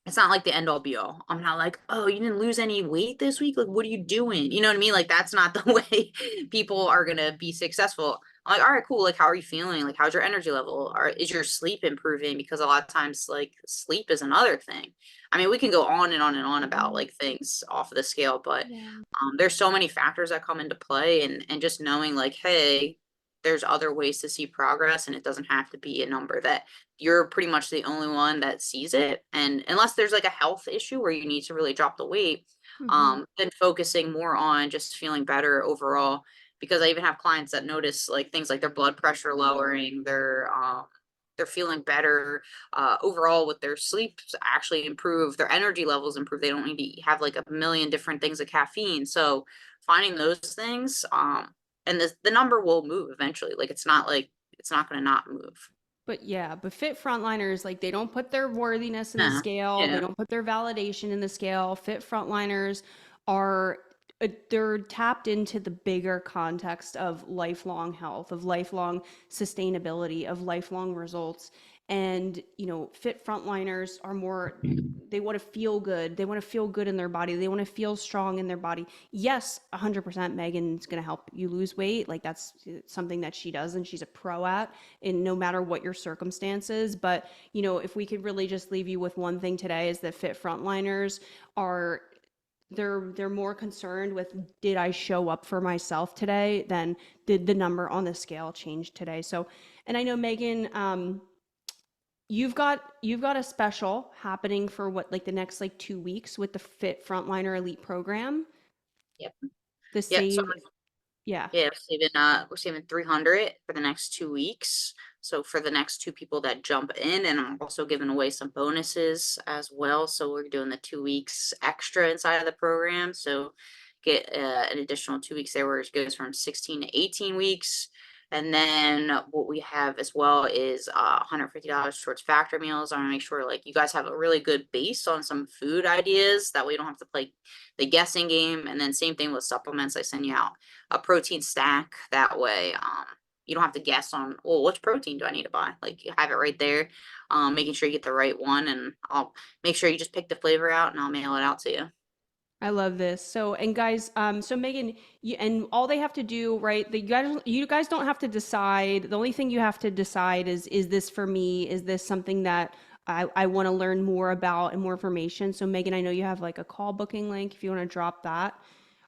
it's not like the end all be all. I'm not like, oh, you didn't lose any weight this week. Like, what are you doing? You know what I mean? Like, that's not the way people are going to be successful. I'm like, all right, cool. Like, how are you feeling? Like, how's your energy level? Or is your sleep improving? Because a lot of times, like, sleep is another thing. I mean, we can go on and on and on about Mhm. like things off of the scale, but Yeah. there's so many factors that come into play, and just knowing like, hey, there's other ways to see progress, and it doesn't have to be a number that you're pretty much the only one that sees it. And unless there's like a health issue where you need to really drop the weight, Mhm. then focusing more on just feeling better overall. Because I even have clients that notice like things like their blood pressure lowering, they're feeling better overall with their sleep actually improve, their energy levels improve. They don't need to have like a million different things of caffeine. So finding those things, and the number will move eventually. Like it's not going to not move. But yeah, but fit frontliners, like they don't put their worthiness in the Yeah, scale, they yeah, don't put their validation in the scale. Fit frontliners are they're tapped into the bigger context of lifelong health, of lifelong sustainability, of lifelong results. And, fit frontliners are more, they want to feel good. They want to feel good in their body. They want to feel strong in their body. Yes, 100% Megan's going to help you lose weight. Like that's something that she does and she's a pro at, in no matter what your circumstances. But, if we could really just leave you with one thing today is that fit frontliners are, they're more concerned with, did I show up for myself today, than did the number on the scale change today. So, and I know Megan, you've got a special happening for what, like the next like 2 weeks with the Fit Frontliner Elite program. yep, The yep. So save, yeah. yeah, we're saving 300 for the next 2 weeks. So for the next two people that jump in, and I'm also giving away some bonuses as well. So we're doing the 2 weeks extra inside of the program. So get an additional 2 weeks there, where it goes from 16 to 18 weeks. And then what we have as well is $150 towards factor meals. I want to make sure like you guys have a really good base on some food ideas. That way you don't have to play the guessing game. And then same thing with supplements. I send you out a protein stack. That way, you don't have to guess on, well, which protein do I need to buy? Like you have it right there, making sure you get the right one, and I'll make sure you just pick the flavor out, and I'll mail it out to you. I love this. So, and guys, so Megan, and all they have to do, right? You guys don't have to decide. The only thing you have to decide is this for me? Is this something that I want to learn more about and more information? So, Megan, I know you have like a call booking link if you want to drop that.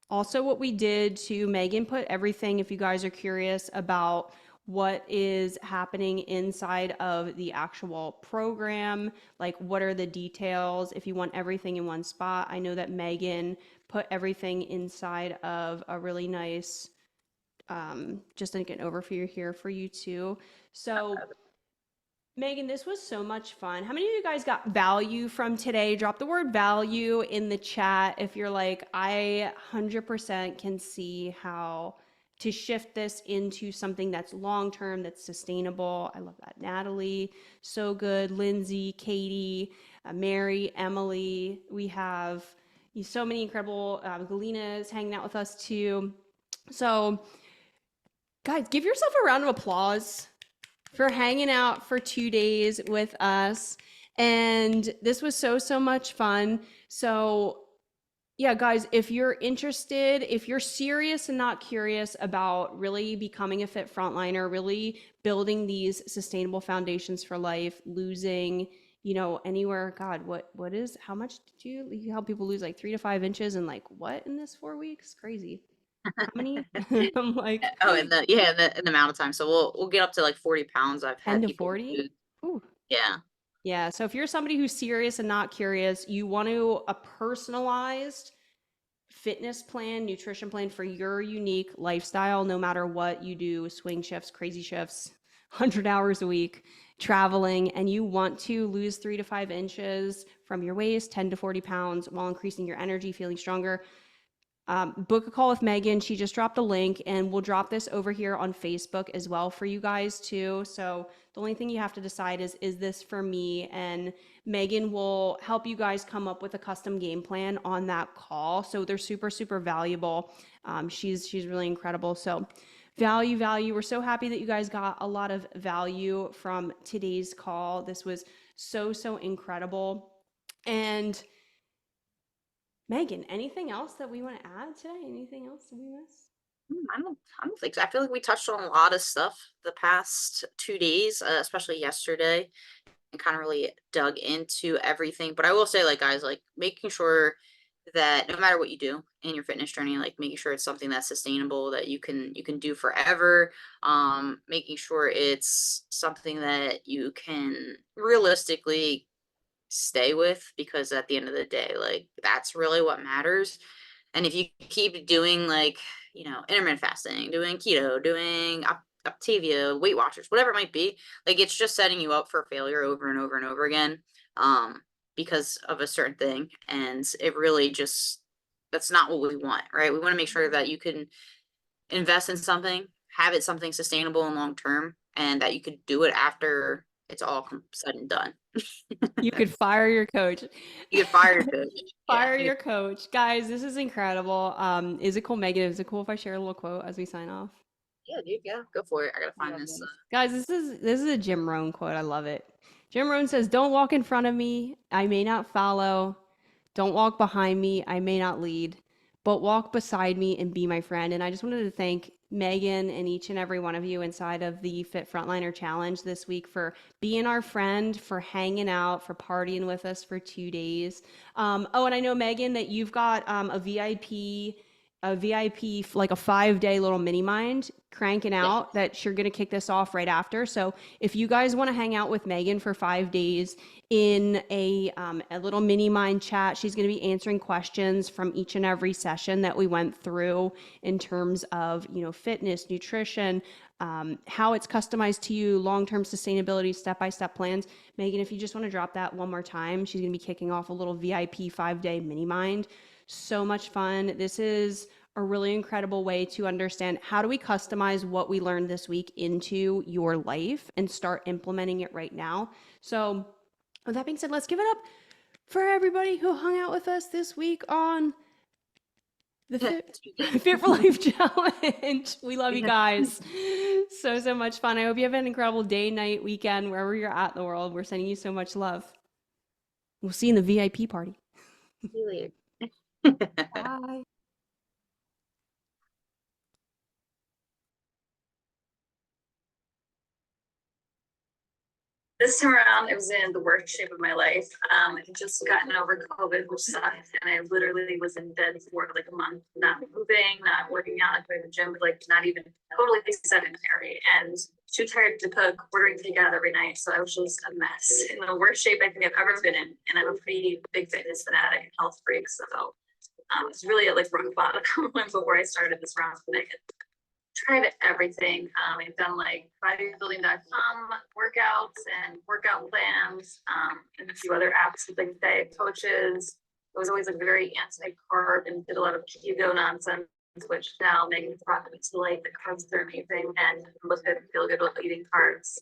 Also, what we did to Megan put everything, if you guys are curious about what is happening inside of the actual program, like what are the details, if you want everything in one spot. I know that Megan put everything inside of a really nice, just like an overview here for you too. So, Megan, this was so much fun. How many of you guys got value from today? Drop the word value in the chat if you're like, I 100% can see how to shift this into something that's long term, that's sustainable. I love that. Natalie, so good. Lindsay, Katie, Mary, Emily. We have so many incredible. Galena is hanging out with us too. So, guys, give yourself a round of applause for hanging out for 2 days with us. And this was so, so much fun. So, yeah, guys, if you're interested, if you're serious and not curious about really becoming a fit frontliner, really building these sustainable foundations for life, losing, anywhere, God, how much did you help people lose, like 3 to 5 inches and like what in this 4 weeks? Crazy. How many? I'm like Oh, and the yeah, and the amount of time. So we'll get up to like 40 pounds. I've 10 had to people 40. lose. Ooh. Yeah. Yeah. So if you're somebody who's serious and not curious, you want to a personalized fitness plan, nutrition plan for your unique lifestyle, no matter what you do, swing shifts, crazy shifts, 100 hours a week, traveling, and you want to lose 3 to 5 inches from your waist, 10 to 40 pounds while increasing your energy, feeling stronger, book a call with Megan. She just dropped a link, and we'll drop this over here on Facebook as well for you guys too. So the only thing you have to decide is this for me? And Megan will help you guys come up with a custom game plan on that call. So they're super, super valuable. She's really incredible. So value. We're so happy that you guys got a lot of value from today's call. This was so, so incredible. And Megan, anything else that we want to add today? Anything else that we missed? I don't think so. I feel like we touched on a lot of stuff the past 2 days, especially yesterday, and kind of really dug into everything. But I will say, like, guys, like making sure that no matter what you do in your fitness journey, like making sure it's something that's sustainable that you can do forever. Making sure it's something that you can realistically stay with, because at the end of the day, like that's really what matters. And if you keep doing like, intermittent fasting, doing keto, doing Optavia, Weight Watchers, whatever it might be, like it's just setting you up for failure over and over and over again, um, because of a certain thing. And it really just, that's not what we want, right? We want to make sure that you can invest in something, have it something sustainable and long term, and that you could do it after it's all said and done. You could fire your coach. You get fired, coach. Yeah. Fire your coach. Guys, this is incredible. Is it cool, Megan? Is it cool if I share a little quote as we sign off? Yeah, dude, yeah, go for it. I gotta I find love this. this. Guys, this is a Jim Rohn quote. I love it. Jim Rohn says, "Don't walk in front of me, I may not follow. Don't walk behind me, I may not lead, but walk beside me and be my friend." And I just wanted to thank Megan and each and every one of you inside of the Fit Frontliner Challenge this week for being our friend, for hanging out, for partying with us for 2 days. Oh, and I know, Megan, that you've got a VIP, like a 5 day little mini mind cranking Yeah. out that you're going to kick this off right after. So if you guys want to hang out with Megan for 5 days in a little mini mind chat, she's going to be answering questions from each and every session that we went through in terms of, fitness, nutrition, how it's customized to you, long-term sustainability, step-by-step plans. Megan, if you just want to drop that one more time, she's going to be kicking off a little VIP 5 day mini mind. So much fun. This is a really incredible way to understand how do we customize what we learned this week into your life and start implementing it right now. So, with that being said, let's give it up for everybody who hung out with us this week on the Fit for Life Challenge. We love you Yeah. guys. So much fun. I hope you have an incredible day, night, weekend, wherever you're at in the world. We're sending you so much love. We'll see you in the VIP party. See you later. Bye. This time around, I was in the worst shape of my life. I had just gotten over COVID, which sucked, and I literally was in bed for like a month, not moving, not working out, not going to the gym, but like not even totally sedentary, and too tired to cook, ordering takeout every night. So I was just a mess, in the worst shape I think I've ever been in. And I'm a pretty big fitness fanatic and health freak, so it's really like rock bottom before I started this round of it. Tried everything. I've done like bodybuilding.com workouts and workout plans, and a few other apps with like diet coaches. I was always like very anti-carb and did a lot of keto nonsense, which now Megan's brought me to like the carbs are amazing and look good and feel good with eating carbs.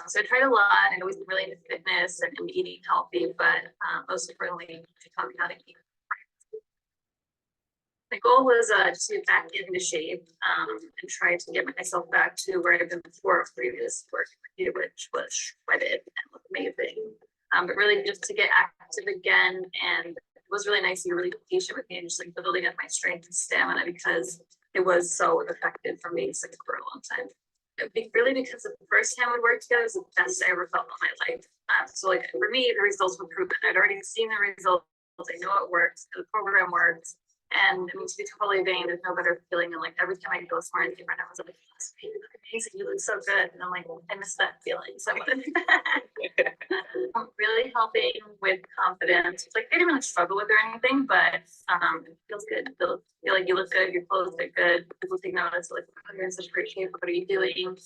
So I tried a lot and always been really into fitness and eating healthy, but most importantly, she taught me how to eat. My goal was just to get back into shape and try to get myself back to where I've been before previous work, which was shredded and looked amazing. But really just to get active again. And it was really nice to be really patient with me and just like building up my strength and stamina, because it was so effective for me sick for a long time. Really, because the first time we worked together was the best I ever felt in my life. So like for me, the results were proven. I'd already seen the results. I know it works. The program works. And I mean, to be totally vain, there's no better feeling than like every time I go somewhere and see my friend, I was like, you look amazing, you look so good. And I'm like, I miss that feeling. So I want to do that. Really helping with confidence. It's like I didn't really struggle with or anything, but it feels good. Feel like you look good, your clothes look good. People take notice, like, oh, you're in such great shape. What are you doing?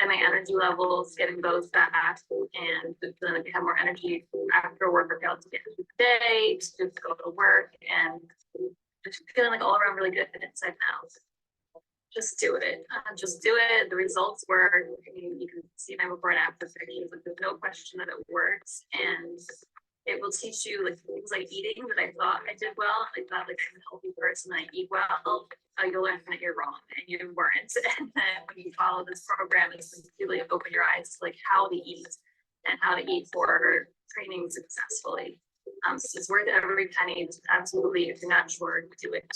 And my energy levels, getting those back, and then I have more energy after a workout to get through the day, to go to work, and just feeling like all around really good inside and out. Just do it. Just do it. The results work. I mean, you can see my before and after pictures. Like, there's no question that it works, and it will teach you like things like eating that I thought I did well. I thought like I'm a healthy person, I eat well. You'll learn that you're wrong and you weren't. And then when you follow this program, it's really open your eyes to like how to eat and how to eat for training successfully. So it's worth every penny. Absolutely, if you're not sure, do it.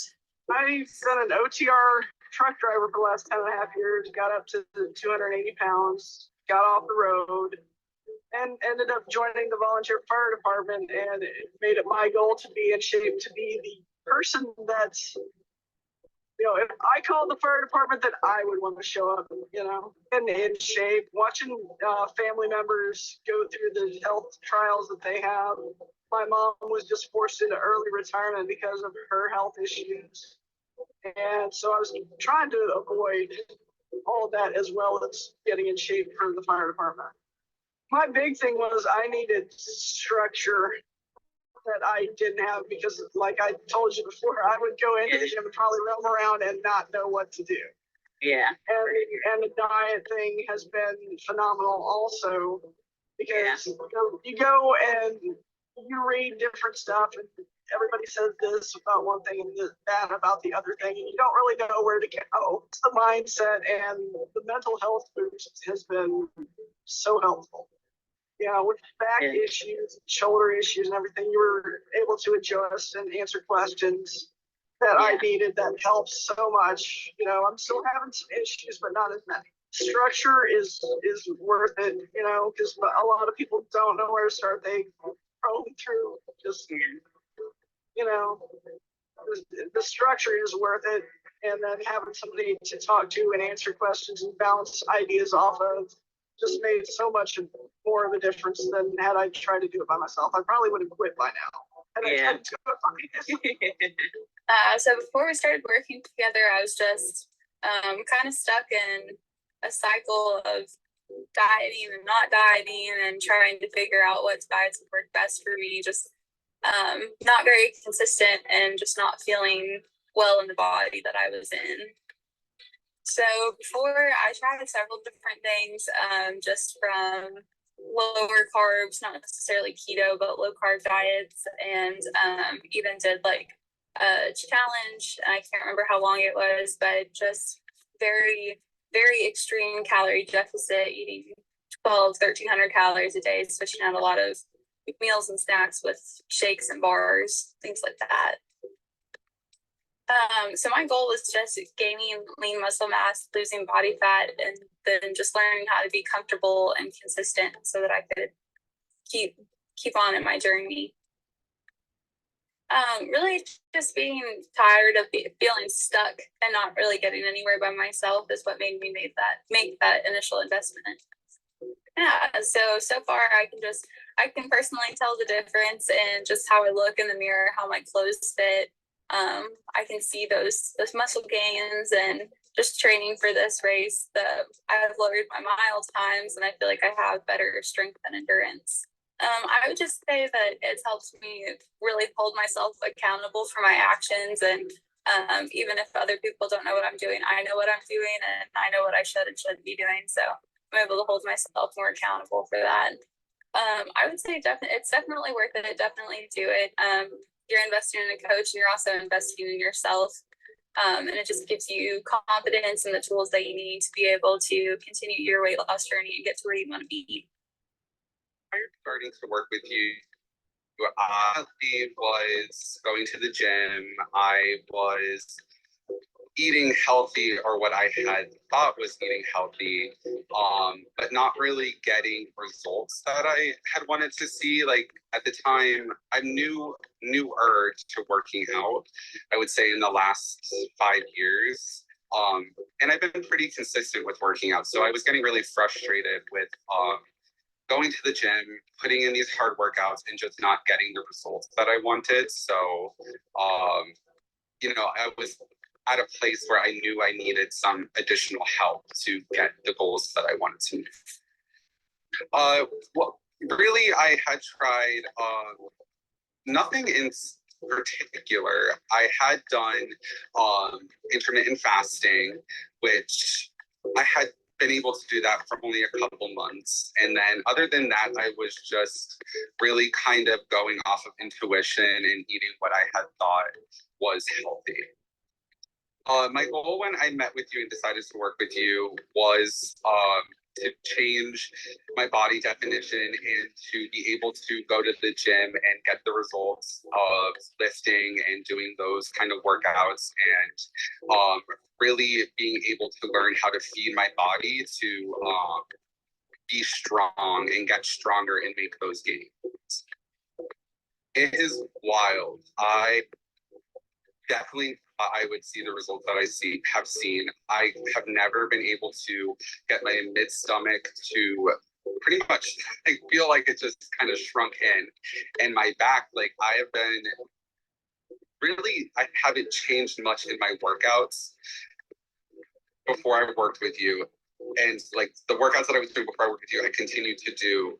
I've been an OTR truck driver for the last 10.5 years, got up to 280 pounds, got off the road, and ended up joining the volunteer fire department, and it made it my goal to be in shape to be the person that's, if I called the fire department, then I would want to show up, and in shape, watching family members go through the health trials that they have. My mom was just forced into early retirement because of her health issues. And so I was trying to avoid all of that as well as getting in shape for the fire department. My big thing was I needed structure that I didn't have because, like I told you before, I would go into the gym and probably roam around and not know what to do. Yeah. And the diet thing has been phenomenal also because you go and you read different stuff and everybody says this about one thing and that about the other thing, and you don't really know where to go. It's the mindset, and the mental health boost has been so helpful. With back issues, shoulder issues, and everything, you were able to adjust and answer questions that I needed. That helps so much. I'm still having some issues, but not as many. Structure is worth it, because a lot of people don't know where to start. They roam through just, the structure is worth it. And then having somebody to talk to and answer questions and bounce ideas off of just made so much more of a difference than had I tried to do it by myself. I probably would have quit by now. So before we started working together, I was just kind of stuck in a cycle of dieting and not dieting and trying to figure out what diets would work best for me. Just not very consistent and just not feeling well in the body that I was in. So before, I tried several different things, just from lower carbs, not necessarily keto, but low carb diets, and even did like a challenge. I can't remember how long it was, but just very, very extreme calorie deficit, eating 1,300 calories a day, switching out a lot of meals and snacks with shakes and bars, things like that. So my goal was just gaining lean muscle mass, losing body fat, and then just learning how to be comfortable and consistent so that I could keep on in my journey. Really just being tired of feeling stuck and not really getting anywhere by myself is what made me make that initial investment. Yeah, so far I can personally tell the difference in just how I look in the mirror, how my clothes fit. I can see those muscle gains, and just training for this race, I've lowered my mile times, and I feel like I have better strength and endurance. I would just say that it's helped me really hold myself accountable for my actions, and even if other people don't know what I'm doing, I know what I'm doing, and I know what I should and shouldn't be doing. So I'm able to hold myself more accountable for that. I would say it's definitely worth it. Definitely do it. You're investing in a coach, and you're also investing in yourself. And it just gives you confidence and the tools that you need to be able to continue your weight loss journey and get to where you want to be. Prior to starting to work with you, I was going to the gym. I was eating healthy, or what I had thought was eating healthy, but not really getting results that I had wanted to see. Like at the time, I'm newer to working out, I would say in the last 5 years. And I've been pretty consistent with working out. So I was getting really frustrated with going to the gym, putting in these hard workouts and just not getting the results that I wanted. So, I was at a place where I knew I needed some additional help to get the goals that I wanted to meet. Well, really, I had tried nothing in particular. I had done intermittent fasting, which I had been able to do that for only a couple months. And then other than that, I was just really kind of going off of intuition and eating what I had thought was healthy. My goal when I met with you and decided to work with you was to change my body definition and to be able to go to the gym and get the results of lifting and doing those kind of workouts, and really being able to learn how to feed my body to be strong and get stronger and make those gains. It is wild. I definitely thought I would see the results that I have seen. I have never been able to get my mid stomach to pretty much, I feel like it just kind of shrunk in. And my back, like I have been really, I haven't changed much in my workouts before I worked with you. And like the workouts that I was doing before I worked with you, I continue to do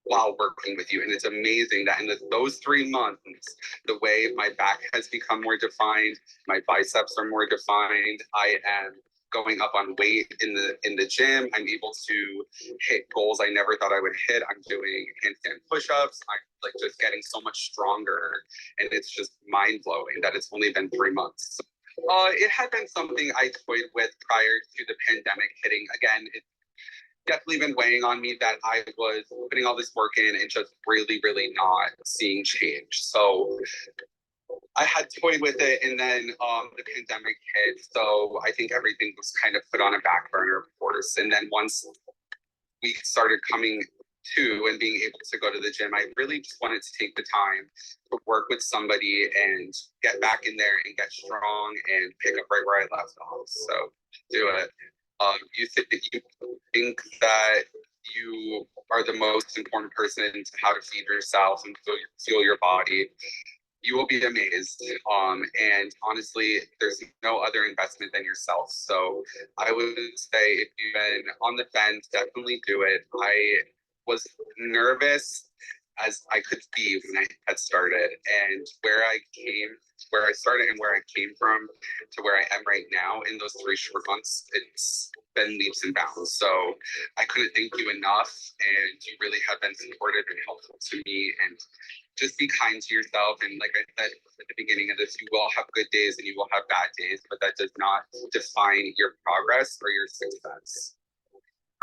while working with you. And it's amazing that in those 3 months, the way my back has become more defined, my biceps are more defined, I am going up on weight in the gym. I'm able to hit goals I never thought I would hit. I'm doing handstand push-ups. I'm like just getting so much stronger. And it's just mind-blowing that it's only been 3 months. It had been something I toyed with prior to the pandemic hitting. Again, it definitely been weighing on me that I was putting all this work in and just really, really not seeing change. So I had toyed with it, and then the pandemic hit. So I think everything was kind of put on a back burner, of course. And then once we started coming to and being able to go to the gym, I really just wanted to take the time to work with somebody and get back in there and get strong and pick up right where I left off. So do it. You think that you are the most important person to how to feed yourself and fuel your body. You will be amazed. And honestly, there's no other investment than yourself. So I would say if you've been on the fence, definitely do it. I was nervous as I could be when I had started, and where I started and where I came from to where I am right now in those 3 short months, it's been leaps and bounds. So I couldn't thank you enough, and you really have been supportive and helpful to me. And just be kind to yourself. And like I said at the beginning of this, you will have good days and you will have bad days, but that does not define your progress or your success.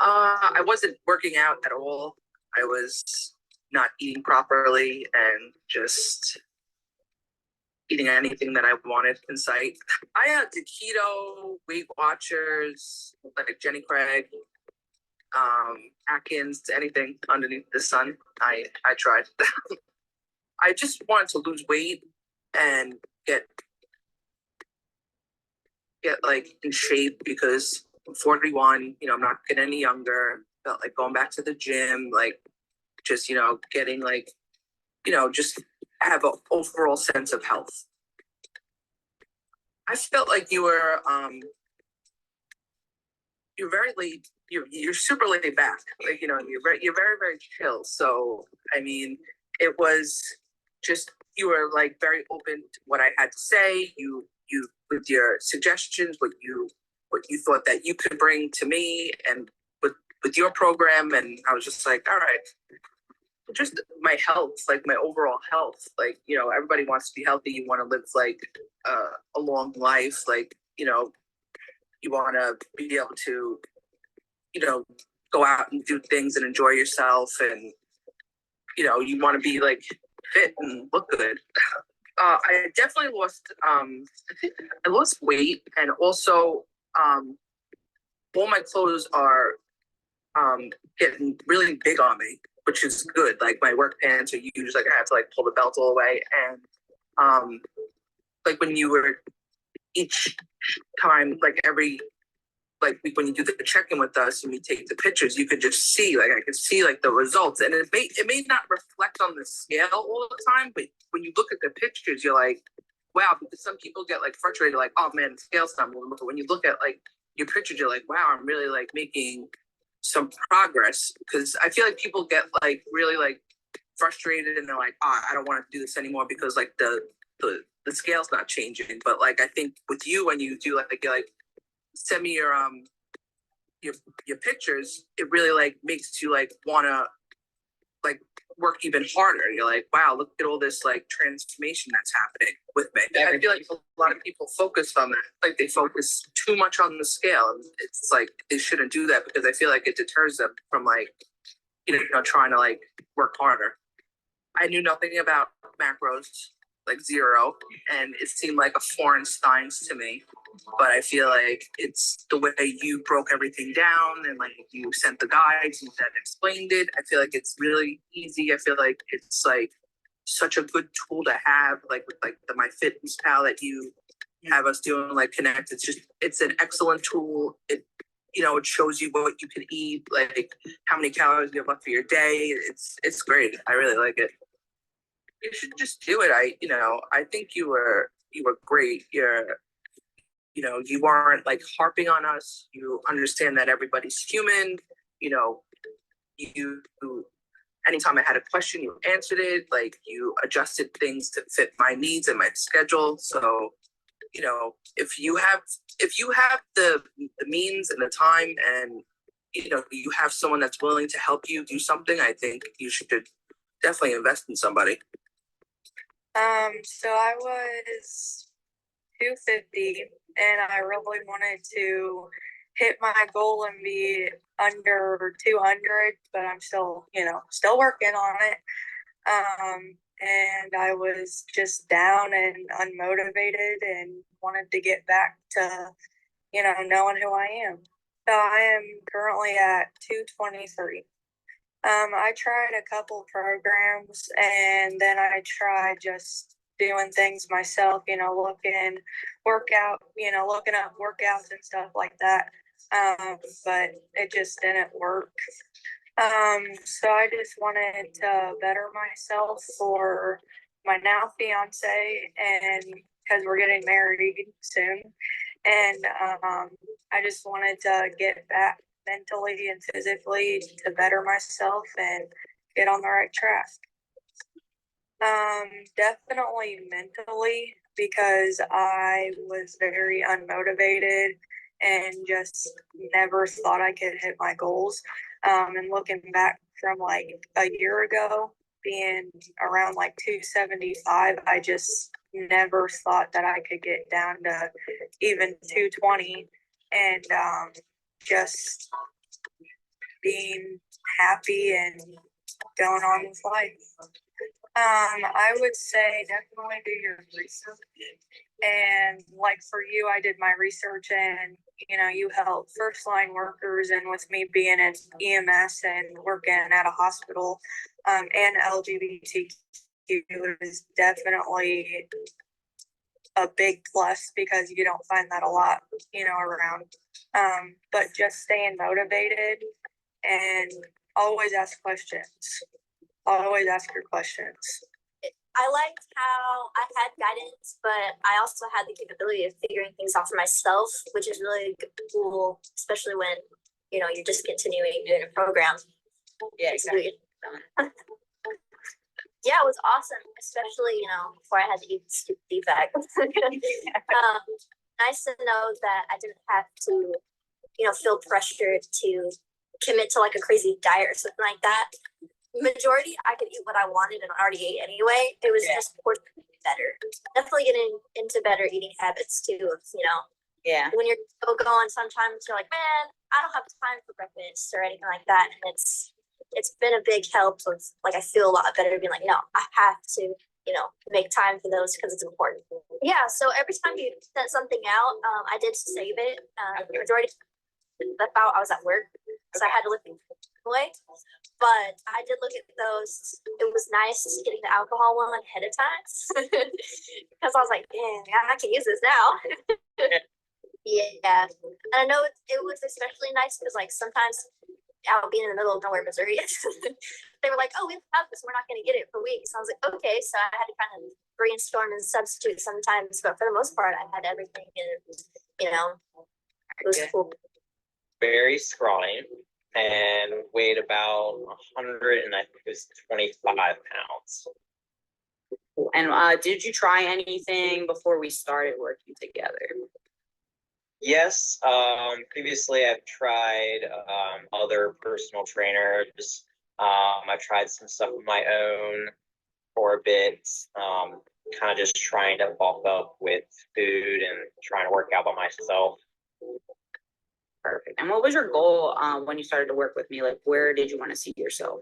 I wasn't working out at all. I was not eating properly and just eating anything that I wanted in sight. I did keto, Weight Watchers, like Jenny Craig, Atkins, anything underneath the sun. I tried. I just wanted to lose weight and get like in shape because I'm 41, I'm not getting any younger. Felt like going back to the gym, like just, getting like, just have an overall sense of health. I felt like you were you're very laid, you're super laid back. Like, you're very, very chill. So, I mean, it was just, you were like very open to what I had to say. You with your suggestions, what you thought that you could bring to me and with your program. And I was just like, all right, just my health, like my overall health, like, everybody wants to be healthy. You want to live like a long life. Like, you want to be able to, go out and do things and enjoy yourself. And, you want to be like fit and look good. I definitely lost, I think I lost weight, and also all my clothes are getting really big on me, which is good. Like my work pants are huge, like I have to like pull the belt all the way. And like when you were each time, like when you do the check-in with us and we take the pictures, you could just see, like I could see like the results, and it may not reflect on the scale all the time, but when you look at the pictures, you're like, wow, because some people get like frustrated, like, oh man, the scale's not moving. But when you look at like your pictures, you're like, wow, I'm really like making some progress. Because I feel like people get like really like frustrated and they're like, oh, I don't want to do this anymore because like the scale's not changing. But like I think with you, when you do like send me your pictures, it really like makes you like wanna like work even harder. You're like, wow, look at all this like transformation that's happening, with me. I feel like a lot of people focus on that. Like they focus too much on the scale. And it's like they shouldn't do that because I feel like it deters them from like, trying to like work harder. I knew nothing about macros, like zero, and it seemed like a foreign science to me. But I feel like it's the way you broke everything down and like you sent the guides and that explained it. I feel like it's really easy. I feel like it's like such a good tool to have, like with like the MyFitnessPal that you have us doing, like Connect. It's an excellent tool. It shows you what you can eat, like how many calories you have left for your day. It's great. I really like it. You should just do it. I think you were great. You weren't like harping on us. You understand that everybody's human. You anytime I had a question, you answered it. Like you adjusted things to fit my needs and my schedule. So, if you have the means and the time and you have someone that's willing to help you do something, I think you should definitely invest in somebody. So I was 250 and I really wanted to hit my goal and be under 200, but I'm still working on it. And I was just down and unmotivated and wanted to get back to, knowing who I am. So I am currently at 223. I tried a couple programs and then I tried just doing things myself, looking up workouts and stuff like that. But it just didn't work. So I just wanted to better myself for my now fiance, and because we're getting married soon, and I just wanted to get back mentally and physically to better myself and get on the right track. Definitely mentally, because I was very unmotivated and just never thought I could hit my goals. And looking back from like a year ago, being around like 275, I just never thought that I could get down to even 220 and just being happy and going on with life. I would say definitely do your research. And like for you, I did my research and, you help first line workers. And with me being in EMS and working at a hospital and LGBTQ is definitely a big plus because you don't find that a lot, around. But just staying motivated and always ask questions. Always ask your questions. I liked how I had guidance, but I also had the capability of figuring things out for myself, which is really cool, especially when, you're just continuing doing a program. Yeah, exactly. Yeah, it was awesome, especially, before I had to eat stupid defect. Nice to know that I didn't have to, feel pressured to commit to like a crazy diet or something like that. Majority, I could eat what I wanted and already ate anyway. It was just better. Definitely getting into better eating habits too. Yeah. When you're still going, sometimes you're like, man, I don't have time for breakfast or anything like that. And it's been a big help of like I feel a lot better being like, no, I have to, make time for those because it's important. Yeah. So every time you sent something out, I did save it. The majority about I was at work, so I had to look away. But I did look at those. It was nice getting the alcohol one ahead of time because I was like, "Dang, I can use this now." Yeah, and I know it was especially nice because like sometimes out being in the middle of nowhere, Missouri, they were like, "Oh, we have this. We're not going to get it for weeks." So I was like, "Okay." So I had to kind of brainstorm and substitute sometimes, but for the most part, I had everything, and it was cool. Very scrawny and weighed about 100 and I think it was 25 pounds. And did you try anything before we started working together? Yes, previously I've tried other personal trainers. I've tried some stuff of my own for a bit. kind of just trying to bulk up with food and trying to work out by myself. Perfect. And what was your goal when you started to work with me? Like, where did you want to see yourself?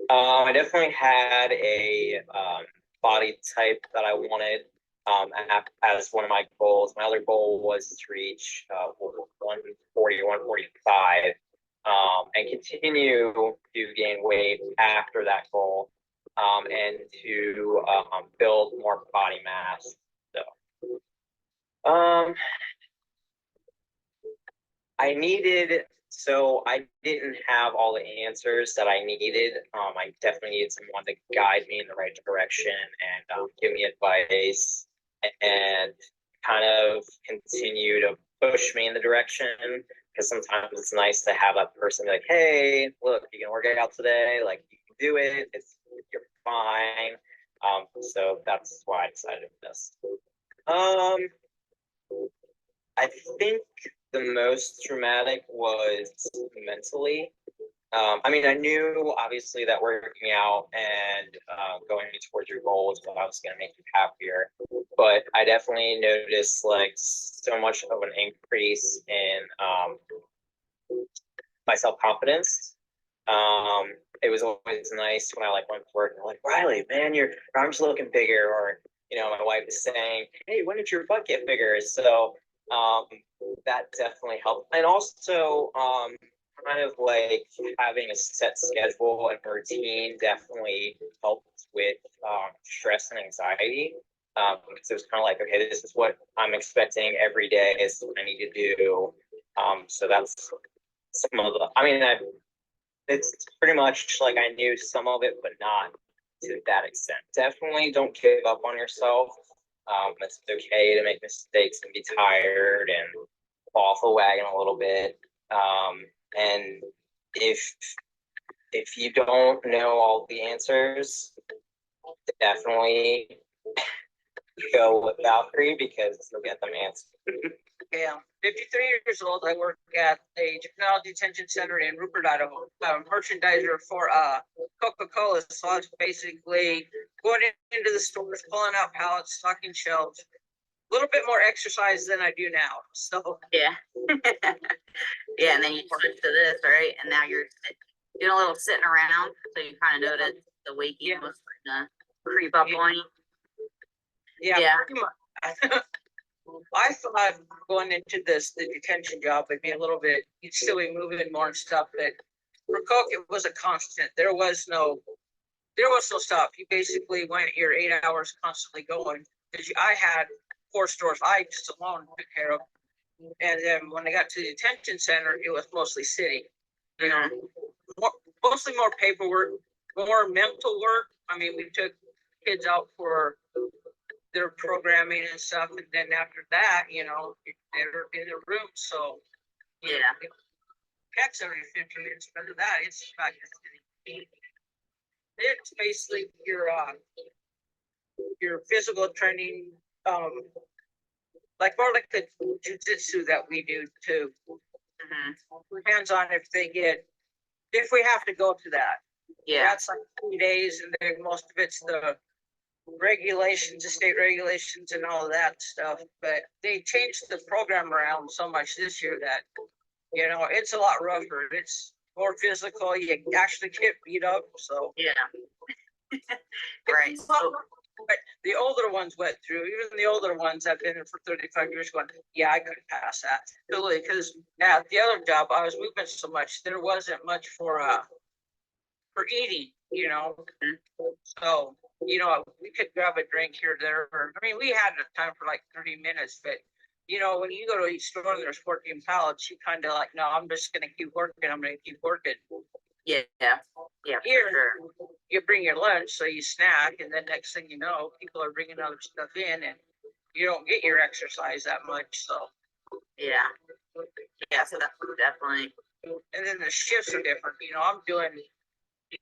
I definitely had a body type that I wanted as one of my goals. My other goal was to reach 140, 145, and continue to gain weight after that goal, and to build more body mass. So, I didn't have all the answers that I needed. I definitely needed someone to guide me in the right direction and give me advice and kind of continue to push me in the direction. Because sometimes it's nice to have that person be like, hey, look, you can work out today. Like, you can do it. You're fine. So that's why I decided this. I think the most traumatic was mentally. I mean, I knew obviously that working out and going towards your goals was obviously going to make you happier, but I definitely noticed like so much of an increase in my self-confidence. It was always nice when I like went to work and I'm like, Riley, man, your arms looking bigger, or my wife is saying, hey, when did your butt get bigger? So that definitely helped. And also kind of like having a set schedule and routine definitely helped with stress and anxiety, because it was kind of like, okay, this is what I'm expecting every day, is what I need to do. So that's some of the, it's pretty much like I knew some of it, but not to that extent. Definitely don't give up on yourself. It's okay to make mistakes and be tired and fall off the wagon a little bit. And if you don't know all the answers, definitely go with Valkyrie, because you'll get them answered. Yeah, 53 years old. I work at a technology detention center in Rupert, Idaho. I'm a merchandiser for Coca-Cola. So I was basically going into the stores, pulling out pallets, stocking shelves. A little bit more exercise than I do now. So yeah. Yeah, and then you switch to this, right? And now you're doing a little sitting around, so you kind of notice the weight gain was starting to creep up on you. yeah. I thought going into the detention job would be a little bit, you'd still be moving more and stuff, but for Coke, it was a constant. There was no stop. You basically went your 8 hours constantly going, because I had 4 stores I just alone took care of. And then when I got to the detention center, it was mostly city, mostly more paperwork, more mental work. I mean, we took kids out for their programming and stuff, and then after that, they're in the room. So Yeah. Checks every 15 minutes. After that, it's basically your physical training, like more like the jiu-jitsu that we do too. Hands on if we have to go to that. Yeah. That's like 3 days, and then most of it's the regulations, the state regulations and all of that stuff. But they changed the program around so much this year that, it's a lot rougher. It's more physical. You actually get beat up. So Yeah. Right. So, but the older ones went through, even the older ones that have been in for 35 years going, yeah, I couldn't pass that. Totally, because at the other job, I was moving so much, there wasn't much for eating, So, we could grab a drink here or there. I mean, we had time for like 30 minutes, but when you go to each store and there's 14 pallets, you kind of like, no, I'm just going to keep working. I'm going to keep working. yeah. Yeah. Here, Sure. you bring your lunch, so you snack, and then next thing you know, people are bringing other stuff in, and you don't get your exercise that much. So Yeah. Yeah. So that's definitely. and then the shifts are different. I'm doing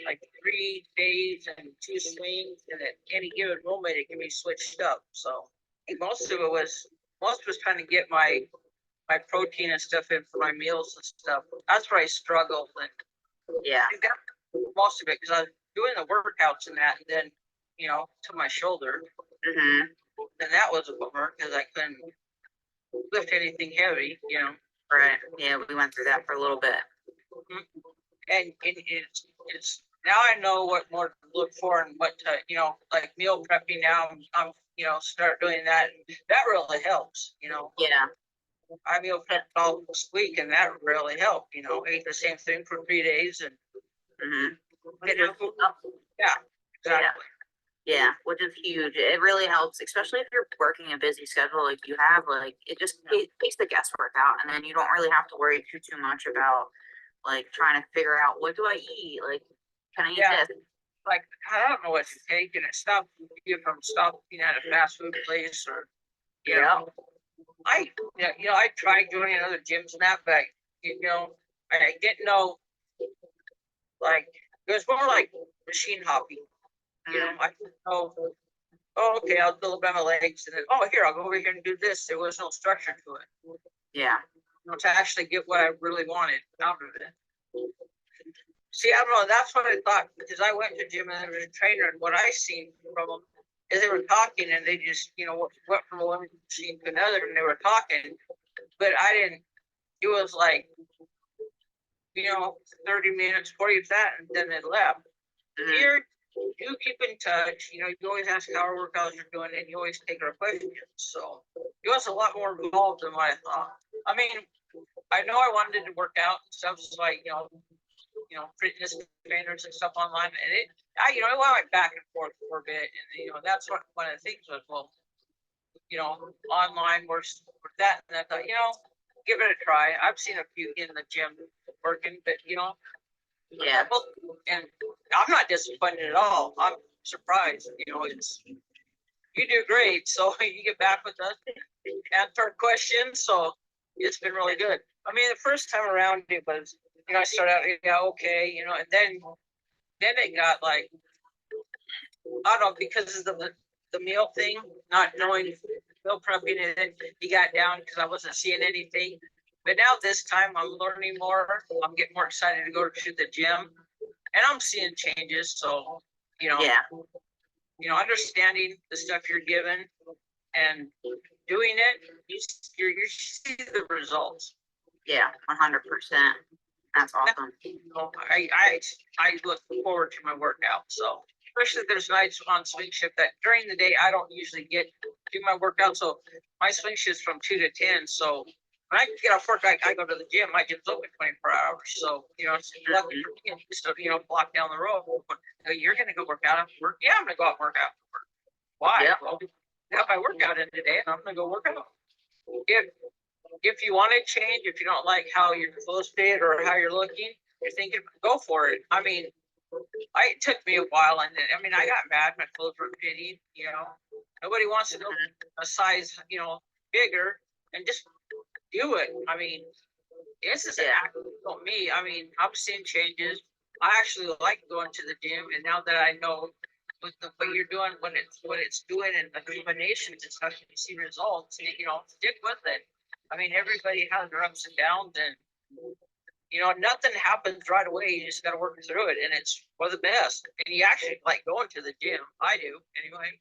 like 3 days and 2 swings, and at any given moment it can be switched up. So I think most of it was trying to get my protein and stuff in for my meals and stuff. That's where I struggled, and Yeah. I got most of it because I was doing the workouts and that, and then to my shoulder. Mm-hmm. And that was a bummer because I couldn't lift anything heavy, you know. Right. Yeah, we went through that for a little bit. And it's now I know what more to look for and what to, you know, like meal prepping now. I'm you know, start doing that. That really helps, you know. Yeah. I meal prepped all this week and that really helped, you know. Ate the same thing for 3 days and Mm-hmm. you know, yeah, exactly. Yeah, which is huge. It really helps, especially if you're working a busy schedule like you have. Like it just takes the guesswork out, and then you don't really have to worry too much about like trying to figure out what do I eat. Like, can I eat Yeah. this? Like I don't know what to take, and it stopped you from stopping at a fast food place or you know. I tried joining other gyms and that, but you know, I didn't know. Like it was more like machine hopping. You know, I didn't know. Oh, okay, I'll build by my legs, and then here I'll go over here and do this. There was no structure to it. Yeah. You know, to actually get what I really wanted out of it. See, I don't know. That's what I thought because I went to gym and there was a trainer, and what I seen from them is they were talking and they just, you know, went from one machine to another and they were talking, but I didn't. It was like, you know, 30 minutes, 40 of that, and then they left. Here, you keep in touch. You know, you always ask how our workouts are doing, and you always take our questions. So it was a lot more involved than what I thought. I mean, I know I wanted to work out and stuff, so like, fitness trainers and stuff online, and it went back and forth for a bit, and that's what one of the things was. Well, online works for that, and I thought, give it a try. I've seen a few in the gym working, but Yeah. and I'm not disappointed at all. I'm surprised. It's you do great. So you get back with us, answer questions. So it's been really good. I mean, the first time around it was, I started out, okay, and then it got like, I don't know, because of the meal thing, not knowing meal prepping, and then you got down because I wasn't seeing anything. But now this time I'm learning more. I'm getting more excited to go to the gym, and I'm seeing changes. So, Yeah. Understanding the stuff you're given and doing it, you see the results. Yeah. 100%. That's awesome. I look forward to my workout. So especially there's nights on swing shift that during the day I don't usually do my workout. So my swing shift's from 2 to 10. So when I get off work, I go to the gym. My gym's open 24 hours. So it's lucky for me to block down the road. You're gonna go work out after work? Yeah, I'm gonna go out and work out after work. Why? Yeah. Well, I have my workout in today, and I'm gonna go work out. If you want to change, if you don't like how your clothes fit or how you're looking, you're thinking, go for it. I mean, it took me a while, and then, I got mad. My clothes were fitting. Nobody wants to go a size, bigger, and just do it. I mean, this is an act for me. I'm seeing changes. I actually like going to the gym, and now that I know what you're doing, what it's doing, and the combinations and stuff, you see results. Stick with it. Everybody has their ups and downs, and nothing happens right away. You just got to work through it, and it's for the best. And you actually like going to the gym. I do anyway.